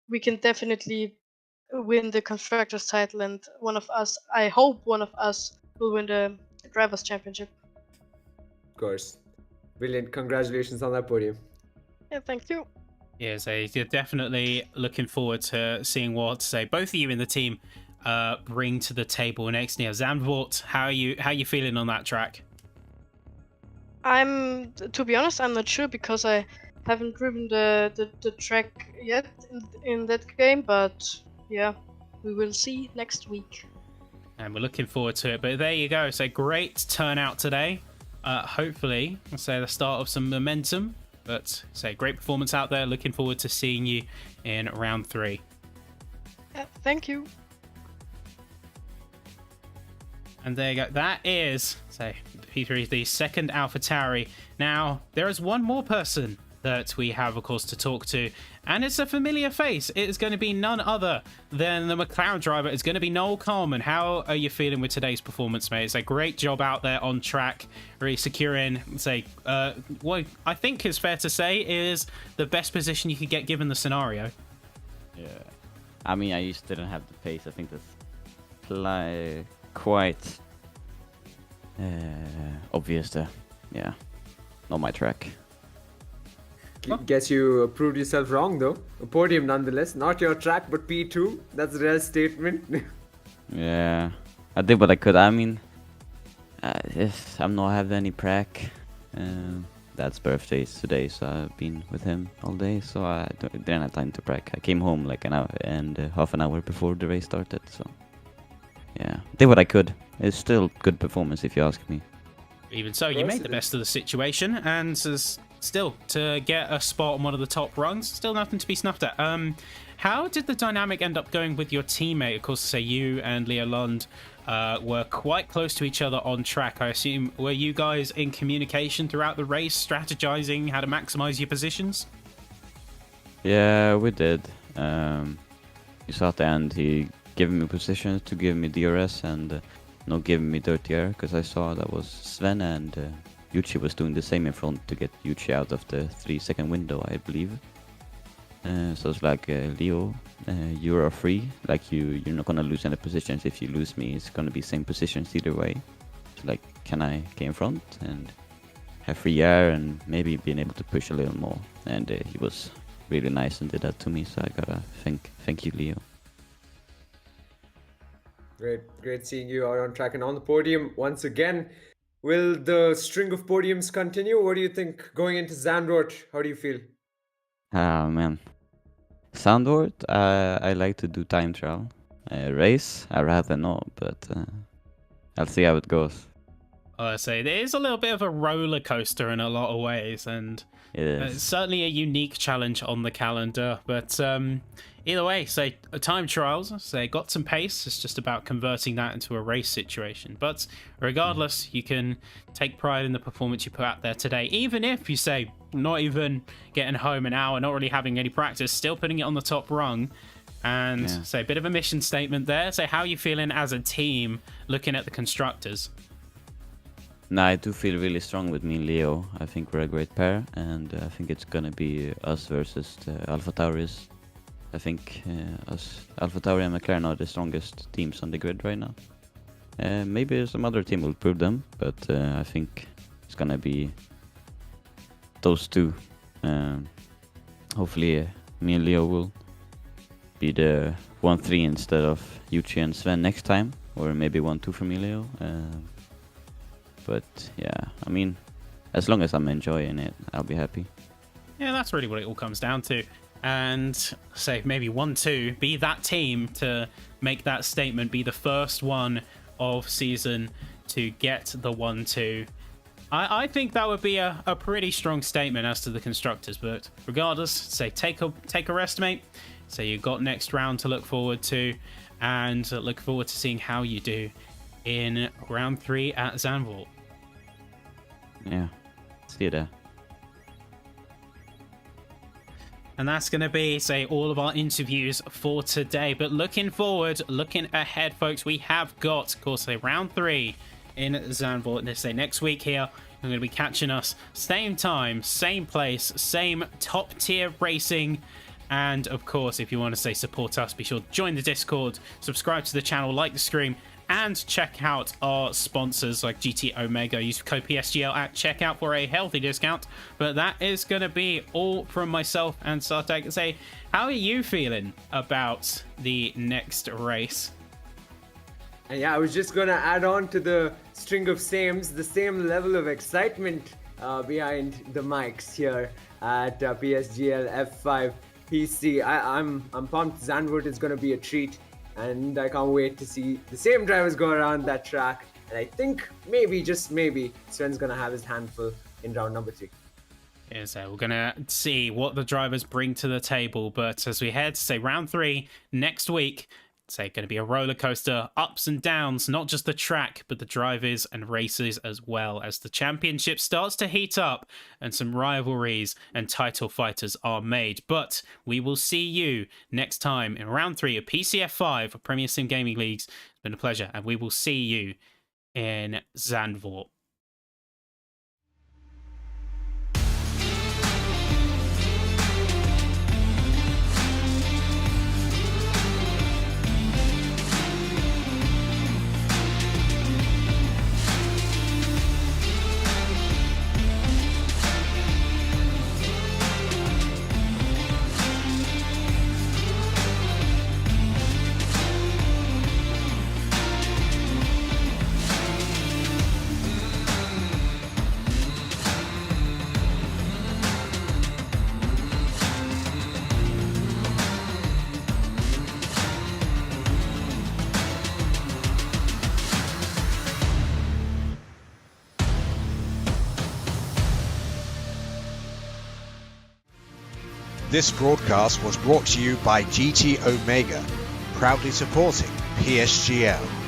we can definitely win the constructors title, and I hope one of us will win the drivers championship. Of course. Brilliant. Congratulations on that podium. Yeah, thank you. Yeah, so you're definitely looking forward to seeing what both of you in the team bring to the table next year. Zandvoort, how are you feeling on that track? To be honest, I'm not sure because I haven't driven the track yet in that game, but yeah, we will see next week. And we're looking forward to it. But there you go. So great turnout today. Hopefully, the start of some momentum. But great performance out there. Looking forward to seeing you in round 3. Yeah, thank you. And there you go. That is P3, the second AlphaTauri. Now there is one more person that we have, of course, to talk to, and it's a familiar face. It is going to be none other than the McLaren driver. It's going to be Noel Coleman. How are you feeling with today's performance, mate? It's a great job out there on track, really securing, what I think is fair to say is the best position you could get given the scenario. Yeah, I mean, I just didn't have the pace. I think that's quite obvious there. Yeah, not my track. Guess you proved yourself wrong though. A podium nonetheless. Not your track, but P2. That's a real statement. Yeah, I did what I could. I mean, I'm not having any prac. Dad's birthday is today, so I've been with him all day, so I didn't have time to prac. I came home like an hour and half an hour before the race started, so yeah, did what I could. It's still good performance if you ask me. Even so, you made the best of the situation, and still to get a spot on one of the top rungs, still nothing to be snuffed at. how did the dynamic end up going with your teammate? Of course, say you and Leo Lund were quite close to each other on track. I assume, were you guys in communication throughout the race, strategizing how to maximize your positions? Yeah, we did. You saw at the end he gave me positions to give me DRS and not giving me dirty air, because I saw that was Sven and Yuchi was doing the same in front to get Yuchi out of the 3-second window, I believe. So it's like, Leo, you are free. Like you're not gonna lose any positions. If you lose me, it's gonna be same positions either way. So like, can I get in front and have free air and maybe being able to push a little more? And he was really nice and did that to me. So I gotta thank you, Leo. Great seeing you out on track and on the podium once again. Will the string of podiums continue? What do you think going into Zandvoort? How do you feel? Ah man, Sandort, I like to do time trial. Race, I rather not, but I'll see how it goes. I say it is a little bit of a roller coaster in a lot of ways, and It is. it's certainly a unique challenge on the calendar. But either way, say time trials, say got some pace. It's just about converting that into a race situation. But regardless, you can take pride in the performance you put out there today, even if you say not even getting home an hour, not really having any practice, still putting it on the top rung. And say a bit of a mission statement there. So how are you feeling as a team looking at the constructors? No, I do feel really strong with me and Leo. I think we're a great pair, and I think it's gonna be us versus the Alpha Tauris. I think Alpha Tauri and McLaren are the strongest teams on the grid right now. Maybe some other team will prove them, but I think it's gonna be those two. Hopefully, me and Leo will be the 1-3 instead of Yuchi and Sven next time, or maybe 1-2 for me, Leo. But yeah, I mean, as long as I'm enjoying it, I'll be happy. Yeah, that's really what it all comes down to. And say maybe 1-2, be that team to make that statement, be the first one of season to get the 1-2. I think that would be a pretty strong statement as to the constructors. But regardless, say take a rest, mate. So you've got next round to look forward to, and look forward to seeing how you do in round 3 at Zandvoort. Yeah, see you there. And that's going to be, say, all of our interviews for today. But looking forward, looking ahead, folks, we have got, of course, say, round 3 in Zandvoort. And say next week here, you're going to be catching us same time, same place, same top tier racing. And of course, if you want to say support us, be sure to join the Discord, subscribe to the channel, like the stream, and check out our sponsors like GT Omega. Use code PSGL at checkout for a healthy discount. But that is going to be all from myself and Sartek. Say, how are you feeling about the next race? And yeah, I was just gonna add on to the string of sames, the same level of excitement behind the mics here at PSGL F5 PC. I'm pumped. Zandvoort is gonna be a treat, and I can't wait to see the same drivers go around that track. And I think maybe, just maybe, Sven's gonna have his handful in round number 3. Yeah, so we're gonna see what the drivers bring to the table. But as we head to say round 3 next week, say going to be a roller coaster, ups and downs, not just the track, but the drivers and races as well, as the championship starts to heat up and some rivalries and title fighters are made. But we will see you next time in round 3 of PCF5 of Premier Sim Gaming Leagues. It's been a pleasure, and we will see you in Zandvoort. This broadcast was brought to you by GT Omega, proudly supporting PSGL.